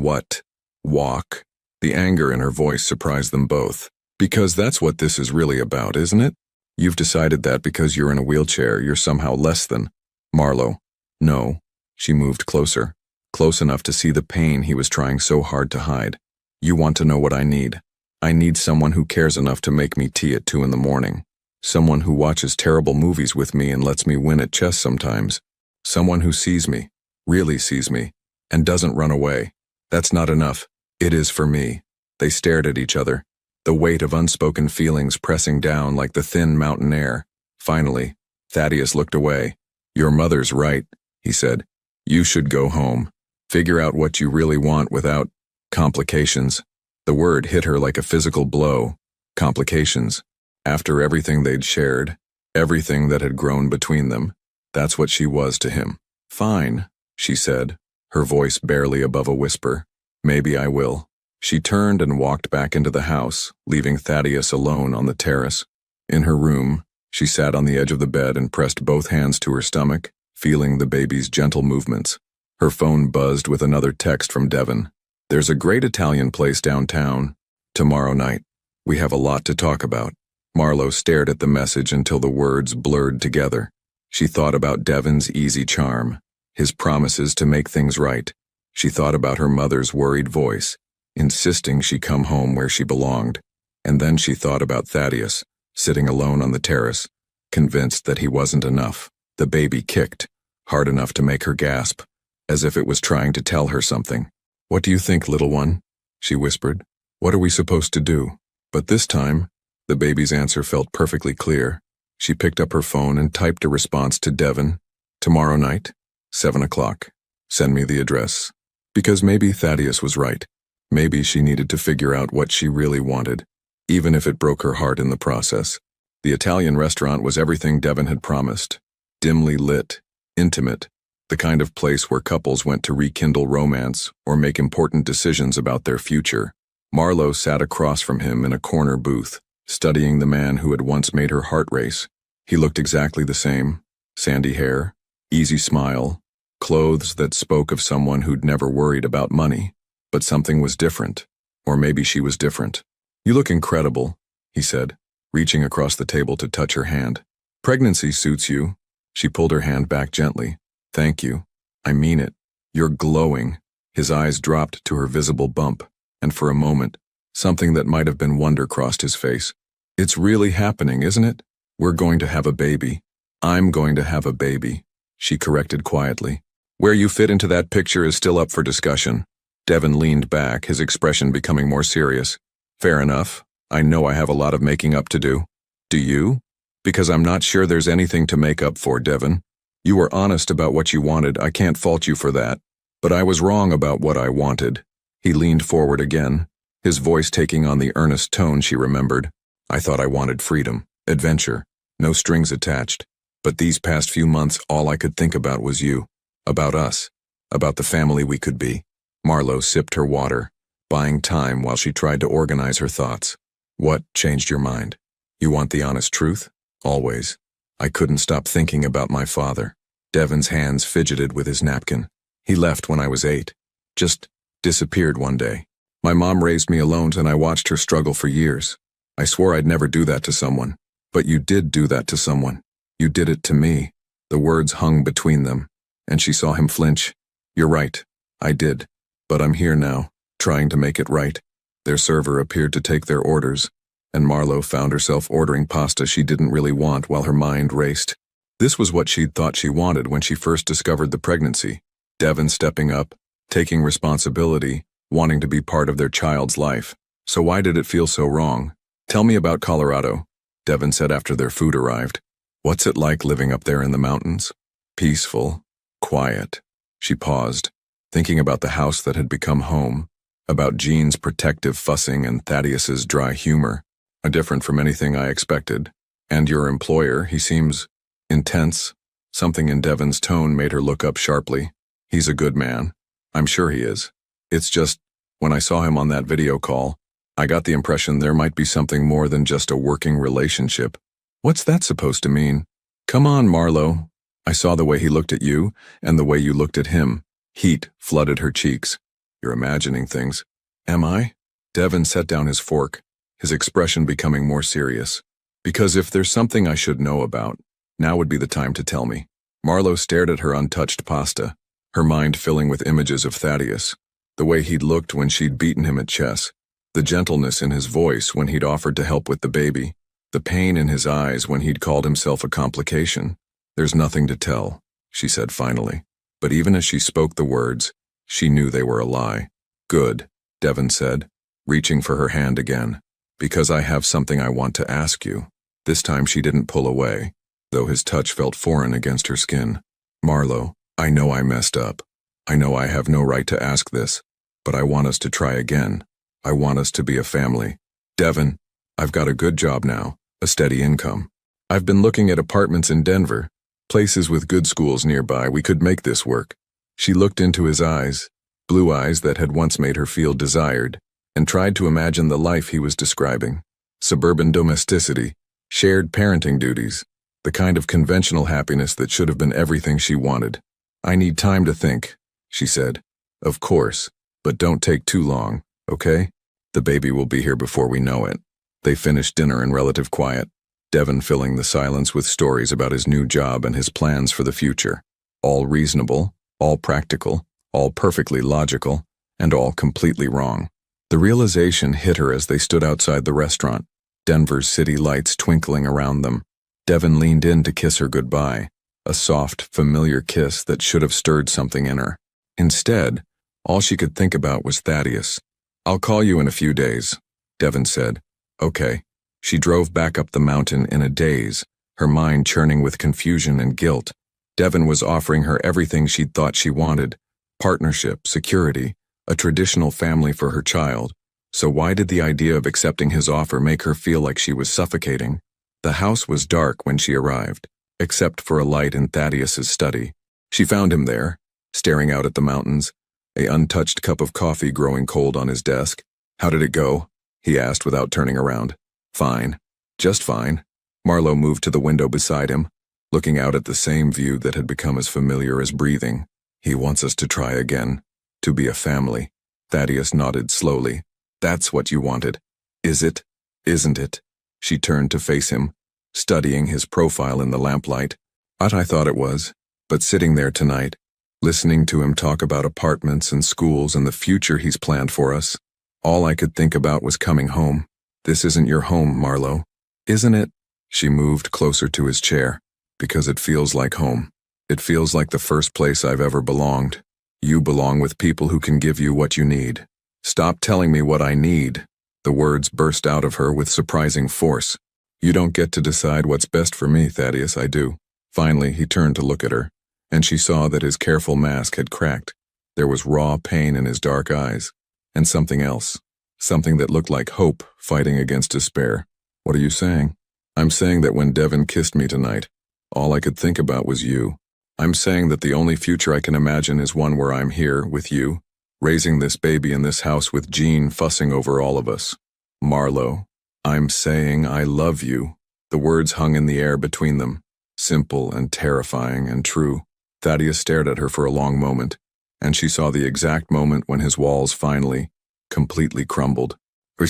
what? Walk. The anger in her voice surprised them both. Because that's what this is really about, isn't it? You've decided that because you're in a wheelchair, you're somehow less than. Marlo. No. She moved closer, close enough to see the pain he was trying so hard to hide. You want to know what I need. I need someone who cares enough to make me tea at 2 in the morning. Someone who watches terrible movies with me and lets me win at chess sometimes. Someone who sees me, really sees me, and doesn't run away. That's not enough. It is for me. They stared at each other, the weight of unspoken feelings pressing down like the thin mountain air. Finally, Thaddeus looked away. Your mother's right, he said. You should go home. Figure out what you really want without complications. The word hit her like a physical blow. Complications. After everything they'd shared, everything that had grown between them, that's what she was to him. Fine, she said, her voice barely above a whisper. Maybe I will. She turned and walked back into the house, leaving Thaddeus alone on the terrace. In her room, she sat on the edge of the bed and pressed both hands to her stomach, feeling the baby's gentle movements. Her phone buzzed with another text from Devin. There's a great Italian place downtown. Tomorrow night. We have a lot to talk about. Marlo stared at the message until the words blurred together. She thought about Devin's easy charm, his promises to make things right. She thought about her mother's worried voice, insisting she come home where she belonged. And then she thought about Thaddeus, sitting alone on the terrace, convinced that he wasn't enough. The baby kicked, hard enough to make her gasp, as if it was trying to tell her something. What do you think, little one? She whispered. What are we supposed to do? But this time, the baby's answer felt perfectly clear. She picked up her phone and typed a response to Devin. Tomorrow night, 7 o'clock. Send me the address. Because maybe Thaddeus was right. Maybe she needed to figure out what she really wanted, even if it broke her heart in the process. The Italian restaurant was everything Devin had promised. Dimly lit, intimate, the kind of place where couples went to rekindle romance or make important decisions about their future. Marlowe sat across from him in a corner booth, studying the man who had once made her heart race. He looked exactly the same: sandy hair, easy smile, clothes that spoke of someone who'd never worried about money. But something was different. Or maybe she was different. "You look incredible," he said, reaching across the table to touch her hand. "Pregnancy suits you." She pulled her hand back gently. "Thank you. I mean it. You're glowing." His eyes dropped to her visible bump, and for a moment, something that might have been wonder crossed his face. "It's really happening, isn't it? We're going to have a baby. I'm going to have a baby," she corrected quietly. "Where you fit into that picture is still up for discussion." Devin leaned back, his expression becoming more serious. "Fair enough. I know I have a lot of making up to do." "Do you?" "Because I'm not sure there's anything to make up for, Devin. You were honest about what you wanted. I can't fault you for that. But I was wrong about what I wanted." He leaned forward again, his voice taking on the earnest tone she remembered. "I thought I wanted freedom, adventure, no strings attached. But these past few months, all I could think about was you. About us. About the family we could be." Marlowe sipped her water, buying time while she tried to organize her thoughts. "What changed your mind? You want the honest truth?" "Always. I couldn't stop thinking about my father." Devin's hands fidgeted with his napkin. "He left when I was 8. Just disappeared one day. My mom raised me alone and I watched her struggle for years. I swore I'd never do that to someone. But you did do that to someone. You did it to me." The words hung between them, and she saw him flinch. "You're right. I did. But I'm here now, trying to make it right." Their server appeared to take their orders, and Marlowe found herself ordering pasta she didn't really want while her mind raced. This was what she'd thought she wanted when she first discovered the pregnancy. Devin stepping up, taking responsibility, wanting to be part of their child's life. So why did it feel so wrong? "Tell me about Colorado," Devin said after their food arrived. "What's it like living up there in the mountains?" "Peaceful. Quiet." She paused, thinking about the house that had become home, about Jean's protective fussing and Thaddeus's dry humor. Different from anything I expected. "And your employer, he seems intense." Something in Devin's tone made her look up sharply. "He's a good man. I'm sure he is. It's just, when I saw him on that video call, I got the impression there might be something more than just a working relationship." "What's that supposed to mean?" "Come on, Marlowe. I saw the way he looked at you, and the way you looked at him." Heat flooded her cheeks. "You're imagining things." "Am I?" Devin set down his fork, his expression becoming more serious. "Because if there's something I should know about, now would be the time to tell me." Marlowe stared at her untouched pasta, her mind filling with images of Thaddeus. The way he'd looked when she'd beaten him at chess, the gentleness in his voice when he'd offered to help with the baby, the pain in his eyes when he'd called himself a complication. "There's nothing to tell," she said finally. But even as she spoke the words, she knew they were a lie. "Good," Devin said, reaching for her hand again. "Because I have something I want to ask you." This time she didn't pull away, though his touch felt foreign against her skin. "Marlowe, I know I messed up. I know I have no right to ask this, but I want us to try again. I want us to be a family. Devin, I've got a good job now, a steady income. I've been looking at apartments in Denver, places with good schools nearby. We could make this work." She looked into his eyes, blue eyes that had once made her feel desired, and tried to imagine the life he was describing. Suburban domesticity, shared parenting duties, the kind of conventional happiness that should have been everything she wanted. "I need time to think," she said. "Of course, but don't take too long, okay? The baby will be here before we know it." They finished dinner in relative quiet, Devin filling the silence with stories about his new job and his plans for the future. All reasonable, all practical, all perfectly logical, and all completely wrong. The realization hit her as they stood outside the restaurant, Denver's city lights twinkling around them. Devin leaned in to kiss her goodbye, a soft, familiar kiss that should have stirred something in her. Instead, all she could think about was Thaddeus. "I'll call you in a few days," Devin said. "Okay." She drove back up the mountain in a daze, her mind churning with confusion and guilt. Devin was offering her everything she'd thought she wanted: partnership, security, a traditional family for her child. So why did the idea of accepting his offer make her feel like she was suffocating? The house was dark when she arrived, except for a light in Thaddeus's study. She found him there, staring out at the mountains, a untouched cup of coffee growing cold on his desk. "How did it go?" he asked without turning around. "Fine. Just fine." Marlo moved to the window beside him, looking out at the same view that had become as familiar as breathing. "He wants us to try again. To be a family." Thaddeus nodded slowly. "That's what you wanted. Is it? Isn't it?" She turned to face him, studying his profile in the lamplight. "I thought it was. But sitting there tonight, listening to him talk about apartments and schools and the future he's planned for us, all I could think about was coming home. This isn't your home, Marlo. Isn't it?" She moved closer to his chair. "Because it feels like home. It feels like the first place I've ever belonged. You belong with people who can give you what you need." "Stop telling me what I need." The words burst out of her with surprising force. "You don't get to decide what's best for me, Thaddeus, I do." Finally, he turned to look at her, and she saw that his careful mask had cracked. There was raw pain in his dark eyes, and something else. Something that looked like hope fighting against despair. "What are you saying?" "I'm saying that when Devin kissed me tonight, all I could think about was you. I'm saying that the only future I can imagine is one where I'm here with you, raising this baby in this house with Jean fussing over all of us. Marlo, I'm saying I love you." The words hung in the air between them, simple and terrifying and true. Thaddeus stared at her for a long moment, and she saw the exact moment when his walls finally, completely crumbled.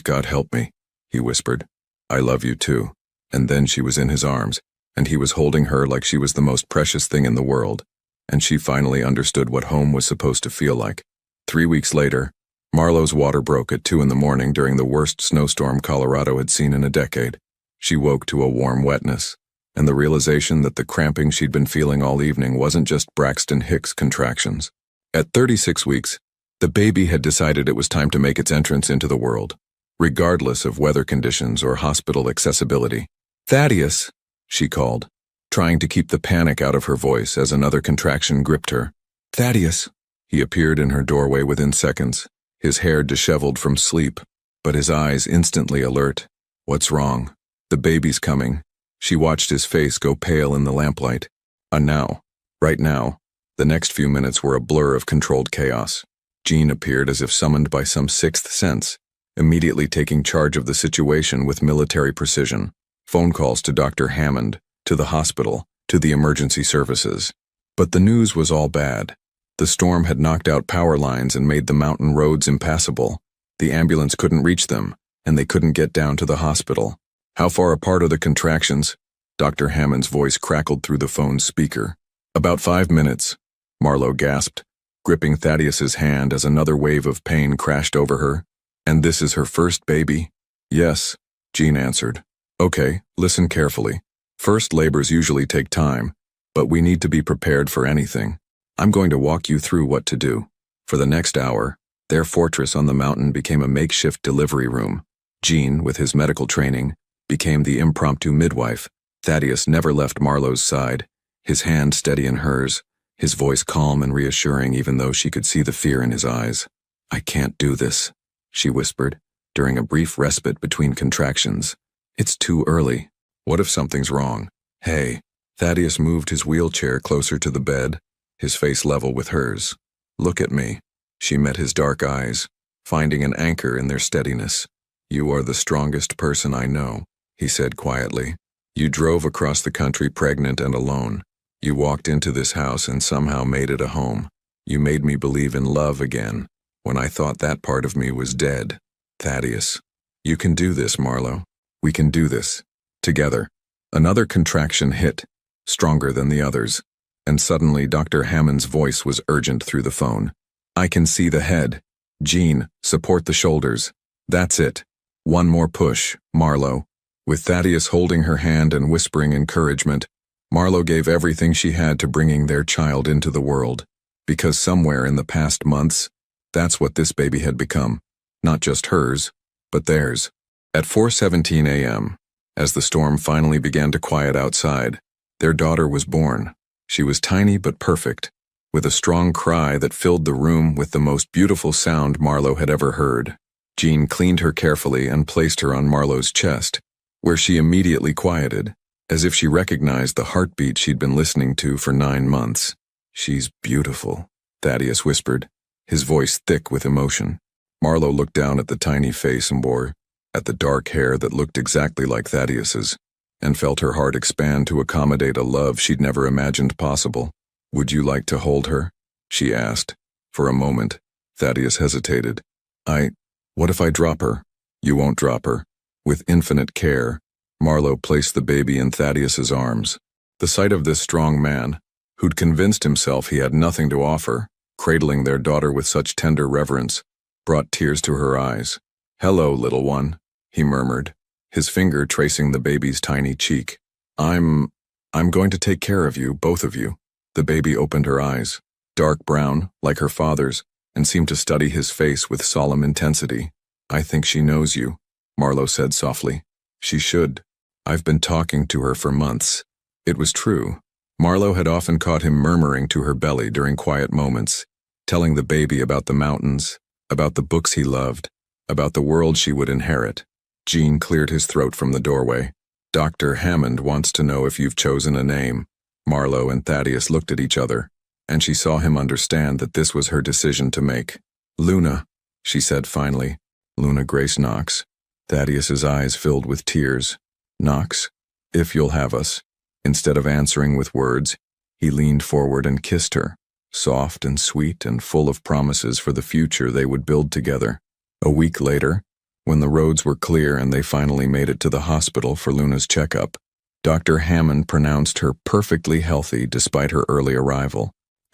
"God help me," he whispered. "I love you too." And then she was in his arms, and he was holding her like she was the most precious thing in the world, and she finally understood what home was supposed to feel like. 3 weeks later, Marlo's water broke at 2 a.m. during the worst snowstorm Colorado had seen in a decade. She woke to a warm wetness, and the realization that the cramping she'd been feeling all evening wasn't just Braxton Hicks contractions. At 36 weeks, the baby had decided it was time to make its entrance into the world, regardless of weather conditions or hospital accessibility. "Thaddeus," she called, trying to keep the panic out of her voice as another contraction gripped her. "Thaddeus." He appeared in her doorway within seconds, his hair disheveled from sleep, but his eyes instantly alert. "What's wrong?" "The baby's coming." She watched his face go pale in the lamplight. Now, right now, the next few minutes were a blur of controlled chaos. Jean appeared as if summoned by some sixth sense, immediately taking charge of the situation with military precision. Phone calls to Dr. Hammond, to the hospital, to the emergency services. But the news was all bad. The storm had knocked out power lines and made the mountain roads impassable. The ambulance couldn't reach them, and they couldn't get down to the hospital. "How far apart are the contractions?" Dr. Hammond's voice crackled through the phone's speaker. "About 5 minutes," Marlo gasped, gripping Thaddeus's hand as another wave of pain crashed over her. "And this is her first baby?" "Yes," Jean answered. "Okay, listen carefully. First labors usually take time, but we need to be prepared for anything. I'm going to walk you through what to do." For the next hour, their fortress on the mountain became a makeshift delivery room. Jean, with his medical training, became the impromptu midwife. Thaddeus never left Marlo's side, his hand steady in hers, his voice calm and reassuring even though she could see the fear in his eyes. "I can't do this," she whispered, during a brief respite between contractions. "It's too early. What if something's wrong?" "Hey." Thaddeus moved his wheelchair closer to the bed, his face level with hers. "Look at me." She met his dark eyes, finding an anchor in their steadiness. "You are the strongest person I know," he said quietly. "You drove across the country pregnant and alone. You walked into this house and somehow made it a home. You made me believe in love again, when I thought that part of me was dead. Thaddeus, you can do this, Marlo. We can do this. Together." Another contraction hit, stronger than the others, and suddenly Dr. Hammond's voice was urgent through the phone. "I can see the head. Jean, support the shoulders. That's it. One more push, Marlo." With Thaddeus holding her hand and whispering encouragement, Marlo gave everything she had to bringing their child into the world, because somewhere in the past months, that's what this baby had become. Not just hers, but theirs. At 4:17 a.m., as the storm finally began to quiet outside, their daughter was born. She was tiny but perfect, with a strong cry that filled the room with the most beautiful sound Marlo had ever heard. Jean cleaned her carefully and placed her on Marlo's chest, where she immediately quieted, as if she recognized the heartbeat she'd been listening to for 9 months. "She's beautiful," Thaddeus whispered, his voice thick with emotion. Marlo looked down at the tiny face and bore, at the dark hair that looked exactly like Thaddeus's, and felt her heart expand to accommodate a love she'd never imagined possible. "Would you like to hold her?" she asked. For a moment, Thaddeus hesitated. What if I drop her?" "You won't drop her." With infinite care, Marlo placed the baby in Thaddeus's arms. The sight of this strong man, who'd convinced himself he had nothing to offer, cradling their daughter with such tender reverence, brought tears to her eyes. "Hello, little one," he murmured, his finger tracing the baby's tiny cheek. I'm going to take care of you, both of you." The baby opened her eyes, dark brown, like her father's, and seemed to study his face with solemn intensity. "I think she knows you," Marlo said softly. "She should. I've been talking to her for months." It was true. Marlo had often caught him murmuring to her belly during quiet moments, telling the baby about the mountains, about the books he loved, about the world she would inherit. Jean cleared his throat from the doorway. "Dr. Hammond wants to know if you've chosen a name." Marlo and Thaddeus looked at each other, and she saw him understand that this was her decision to make. "Luna," she said finally. "Luna Grace Knox." Thaddeus's eyes filled with tears. "Knox, if you'll have us." Instead of answering with words, he leaned forward and kissed her, soft and sweet and full of promises for the future they would build together. A week later, when the roads were clear and they finally made it to the hospital for Luna's checkup, Dr. Hammond pronounced her perfectly healthy despite her early arrival.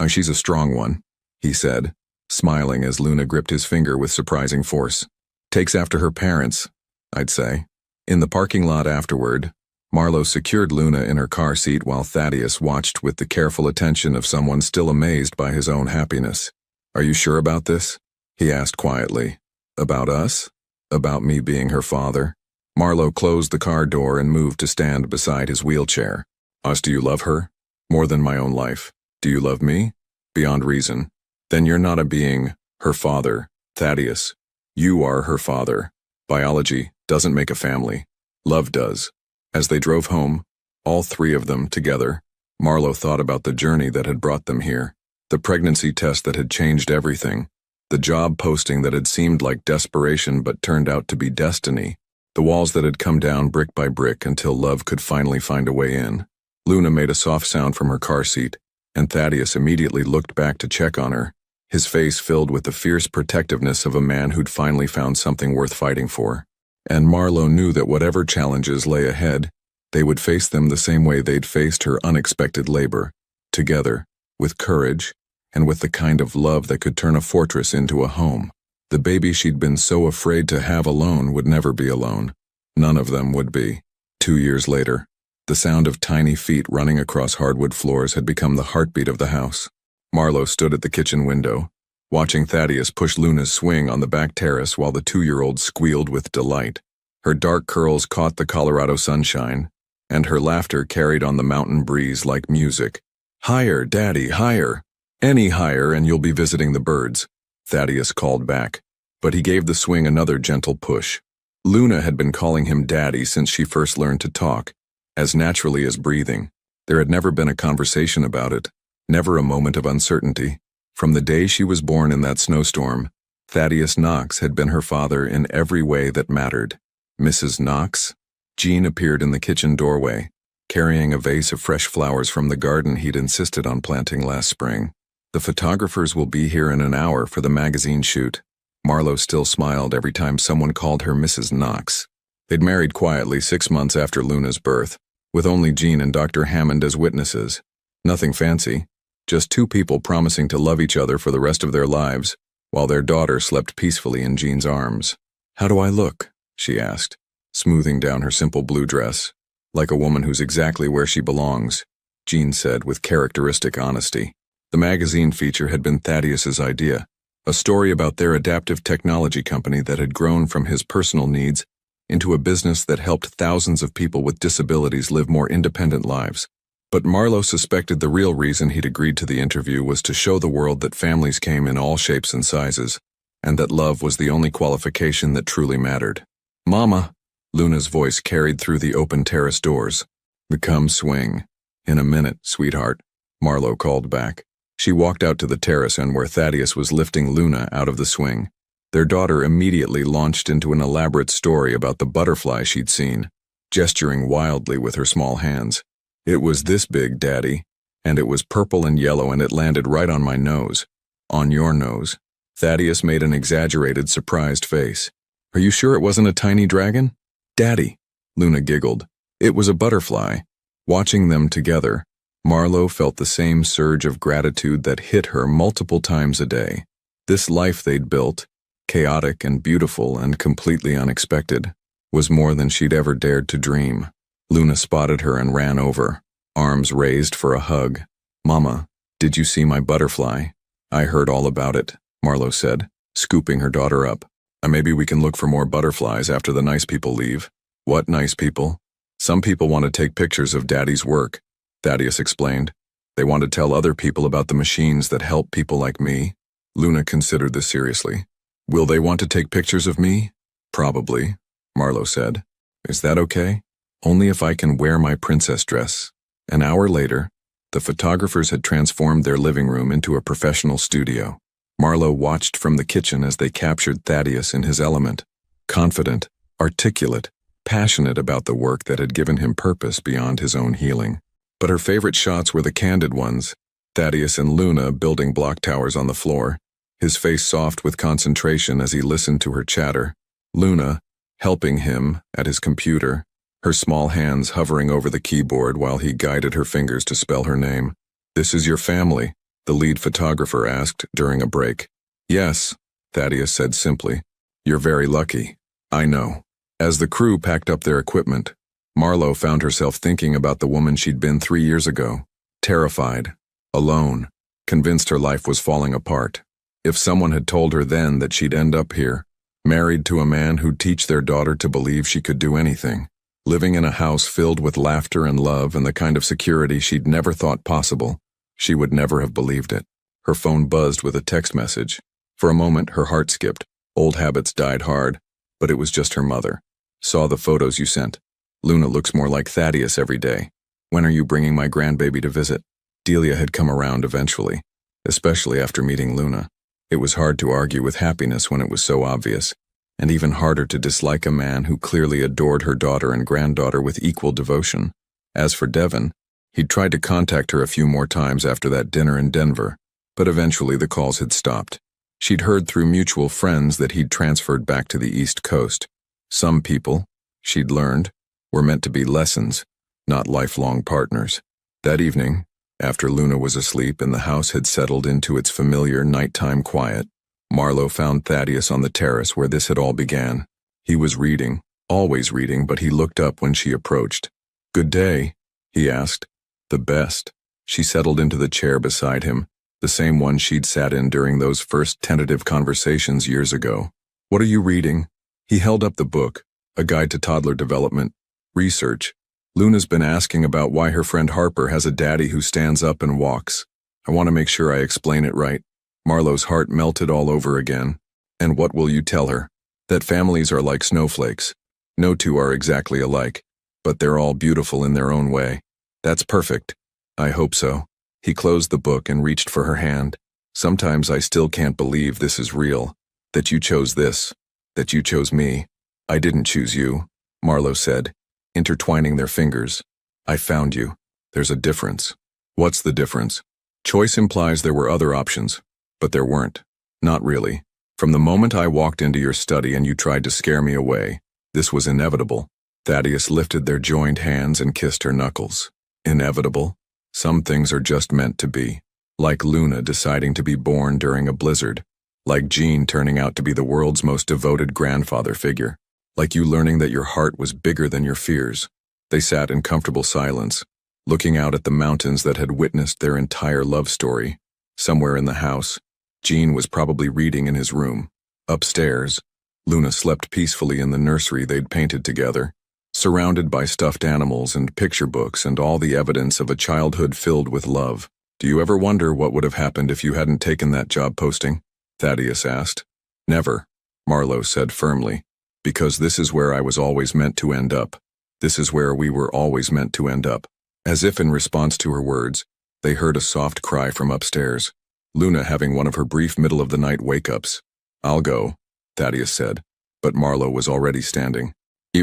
"She's a strong one," he said, smiling as Luna gripped his finger with surprising force. "Takes after her parents, I'd say." In the parking lot afterward, Marlo secured Luna in her car seat while Thaddeus watched with the careful attention of someone still amazed by his own happiness. "Are you sure about this?" he asked quietly. "About us? About me being her father?" Marlo closed the car door and moved to stand beside his wheelchair. "Us, do you love her? More than my own life. Do you love me? Beyond reason. Then you're not a being, her father, Thaddeus. You are her father. Biology doesn't make a family. Love does." As they drove home, all three of them together, Marlo thought about the journey that had brought them here, the pregnancy test that had changed everything, the job posting that had seemed like desperation but turned out to be destiny, the walls that had come down brick by brick until love could finally find a way in. Luna made a soft sound from her car seat, and Thaddeus immediately looked back to check on her, his face filled with the fierce protectiveness of a man who'd finally found something worth fighting for. And Marlo knew that whatever challenges lay ahead, they would face them the same way they'd faced her unexpected labor, together, with courage, and with the kind of love that could turn a fortress into a home. The baby she'd been so afraid to have alone would never be alone. None of them would be. 2 years later, the sound of tiny feet running across hardwood floors had become the heartbeat of the house. Marlo stood at the kitchen window, watching Thaddeus push Luna's swing on the back terrace while the 2-year-old squealed with delight. Her dark curls caught the Colorado sunshine, and her laughter carried on the mountain breeze like music. "Higher, Daddy, higher. Any higher and you'll be visiting the birds," Thaddeus called back, but he gave the swing another gentle push. Luna had been calling him Daddy since she first learned to talk, as naturally as breathing. There had never been a conversation about it, never a moment of uncertainty. From the day she was born in that snowstorm, Thaddeus Knox had been her father in every way that mattered. "Mrs. Knox?" Jean appeared in the kitchen doorway, carrying a vase of fresh flowers from the garden he'd insisted on planting last spring. "The photographers will be here in an hour for the magazine shoot." Marlo still smiled every time someone called her Mrs. Knox. They'd married quietly 6 months after Luna's birth, with only Jean and Dr. Hammond as witnesses. Nothing fancy. Just 2 people promising to love each other for the rest of their lives, while their daughter slept peacefully in Jean's arms. "How do I look?" she asked, smoothing down her simple blue dress. "Like a woman who's exactly where she belongs," Jean said with characteristic honesty. The magazine feature had been Thaddeus's idea, a story about their adaptive technology company that had grown from his personal needs into a business that helped thousands of people with disabilities live more independent lives. But Marlo suspected the real reason he'd agreed to the interview was to show the world that families came in all shapes and sizes, and that love was the only qualification that truly mattered. "Mama," Luna's voice carried through the open terrace doors. "Come swing." "In a minute, sweetheart," Marlo called back. She walked out to the terrace and where Thaddeus was lifting Luna out of the swing. Their daughter immediately launched into an elaborate story about the butterfly she'd seen, gesturing wildly with her small hands. "It was this big, Daddy, and it was purple and yellow, and it landed right on my nose." "On your nose." Thaddeus made an exaggerated, surprised face. "Are you sure it wasn't a tiny dragon?" "Daddy," Luna giggled, "it was a butterfly." Watching them together, Marlo felt the same surge of gratitude that hit her multiple times a day. This life they'd built, chaotic and beautiful and completely unexpected, was more than she'd ever dared to dream. Luna spotted her and ran over, arms raised for a hug. "Mama, did you see my butterfly?" "I heard all about it," Marlo said, scooping her daughter up. "Maybe we can look for more butterflies after the nice people leave." "What nice people?" "Some people want to take pictures of Daddy's work," Thaddeus explained. "They want to tell other people about the machines that help people like me." Luna considered this seriously. "Will they want to take pictures of me?" "Probably," Marlo said. "Is that okay?" "Only if I can wear my princess dress." An hour later, the photographers had transformed their living room into a professional studio. Marlo watched from the kitchen as they captured Thaddeus in his element, confident, articulate, passionate about the work that had given him purpose beyond his own healing. But her favorite shots were the candid ones, Thaddeus and Luna building block towers on the floor, his face soft with concentration as he listened to her chatter, Luna helping him at his computer, her small hands hovering over the keyboard while he guided her fingers to spell her name. "This is your family?" the lead photographer asked during a break. "Yes," Thaddeus said simply. "You're very lucky." "I know." As the crew packed up their equipment, Marlo found herself thinking about the woman she'd been 3 years ago, terrified, alone, convinced her life was falling apart. If someone had told her then that she'd end up here, married to a man who'd teach their daughter to believe she could do anything, living in a house filled with laughter and love and the kind of security she'd never thought possible, she would never have believed it. Her phone buzzed with a text message. For a moment, her heart skipped. Old habits died hard, but it was just her mother. "Saw the photos you sent. Luna looks more like Thaddeus every day. When are you bringing my grandbaby to visit?" Delia had come around eventually, especially after meeting Luna. It was hard to argue with happiness when it was so obvious, and even harder to dislike a man who clearly adored her daughter and granddaughter with equal devotion. As for Devon, he'd tried to contact her a few more times after that dinner in Denver, but eventually the calls had stopped. She'd heard through mutual friends that he'd transferred back to the East Coast. Some people, she'd learned, were meant to be lessons, not lifelong partners. That evening, after Luna was asleep and the house had settled into its familiar nighttime quiet, Marlo found Thaddeus on the terrace where this had all began. He was reading, always reading, but he looked up when she approached. "Good day," he asked. "The best." She settled into the chair beside him, the same one she'd sat in during those first tentative conversations years ago. "What are you reading?" He held up the book, A Guide to Toddler Development. "Research. Luna's been asking about why her friend Harper has a daddy who stands up and walks. I want to make sure I explain it right." Marlo's heart melted all over again. "And what will you tell her?" "That families are like snowflakes. No two are exactly alike, but they're all beautiful in their own way." "That's perfect." "I hope so." He closed the book and reached for her hand. "Sometimes I still can't believe this is real, that you chose this, that you chose me." "I didn't choose you," Marlo said, intertwining their fingers. "I found you. There's a difference." "What's the difference?" "Choice implies there were other options, but there weren't. Not really. From the moment I walked into your study and you tried to scare me away, this was inevitable." Thaddeus lifted their joined hands and kissed her knuckles. "Inevitable? Some things are just meant to be. Like Luna deciding to be born during a blizzard. Like Jean turning out to be the world's most devoted grandfather figure. Like you learning that your heart was bigger than your fears." They sat in comfortable silence, looking out at the mountains that had witnessed their entire love story. Somewhere in the house, Jean was probably reading in his room. Upstairs, Luna slept peacefully in the nursery they'd painted together, surrounded by stuffed animals and picture books and all the evidence of a childhood filled with love. "Do you ever wonder what would have happened if you hadn't taken that job posting?" Thaddeus asked. "Never," Marlo said firmly. "Because this is where I was always meant to end up. This is where we were always meant to end up." As if in response to her words, they heard a soft cry from upstairs, Luna having one of her brief middle-of-the-night wake-ups. "I'll go," Thaddeus said, but Marlo was already standing.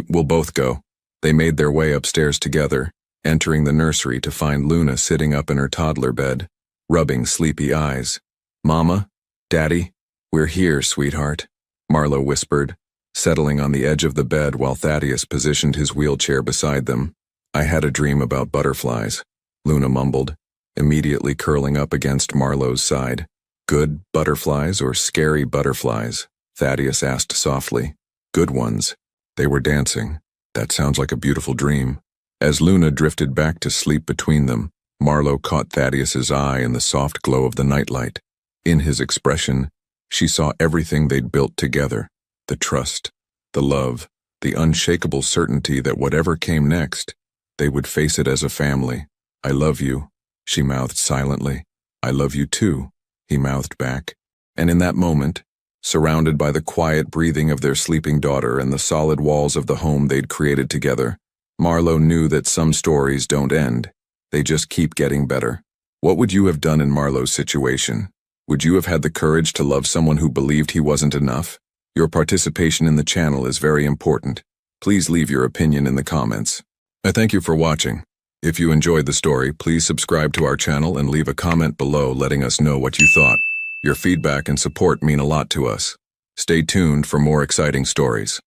We'll both go." They made their way upstairs together, entering the nursery to find Luna sitting up in her toddler bed, rubbing sleepy eyes. "Mama? Daddy? We're here, sweetheart," Marlo whispered, settling on the edge of the bed while Thaddeus positioned his wheelchair beside them. "I had a dream about butterflies," Luna mumbled, immediately curling up against Marlo's side. "Good butterflies or scary butterflies?" Thaddeus asked softly. "Good ones. They were dancing. That sounds like a beautiful dream." As Luna drifted back to sleep between them, Marlo caught Thaddeus's eye in the soft glow of the nightlight. In his expression, she saw everything they'd built together: the trust, the love, the unshakable certainty that whatever came next, they would face it as a family. "I love you," she mouthed silently. "I love you too," he mouthed back. And in that moment, surrounded by the quiet breathing of their sleeping daughter and the solid walls of the home they'd created together, Marlo knew that some stories don't end. They just keep getting better. What would you have done in Marlo's situation? Would you have had the courage to love someone who believed he wasn't enough? Your participation in the channel is very important. Please leave your opinion in the comments. I thank you for watching. If you enjoyed the story, please subscribe to our channel and leave a comment below letting us know what you thought. Your feedback and support mean a lot to us. Stay tuned for more exciting stories.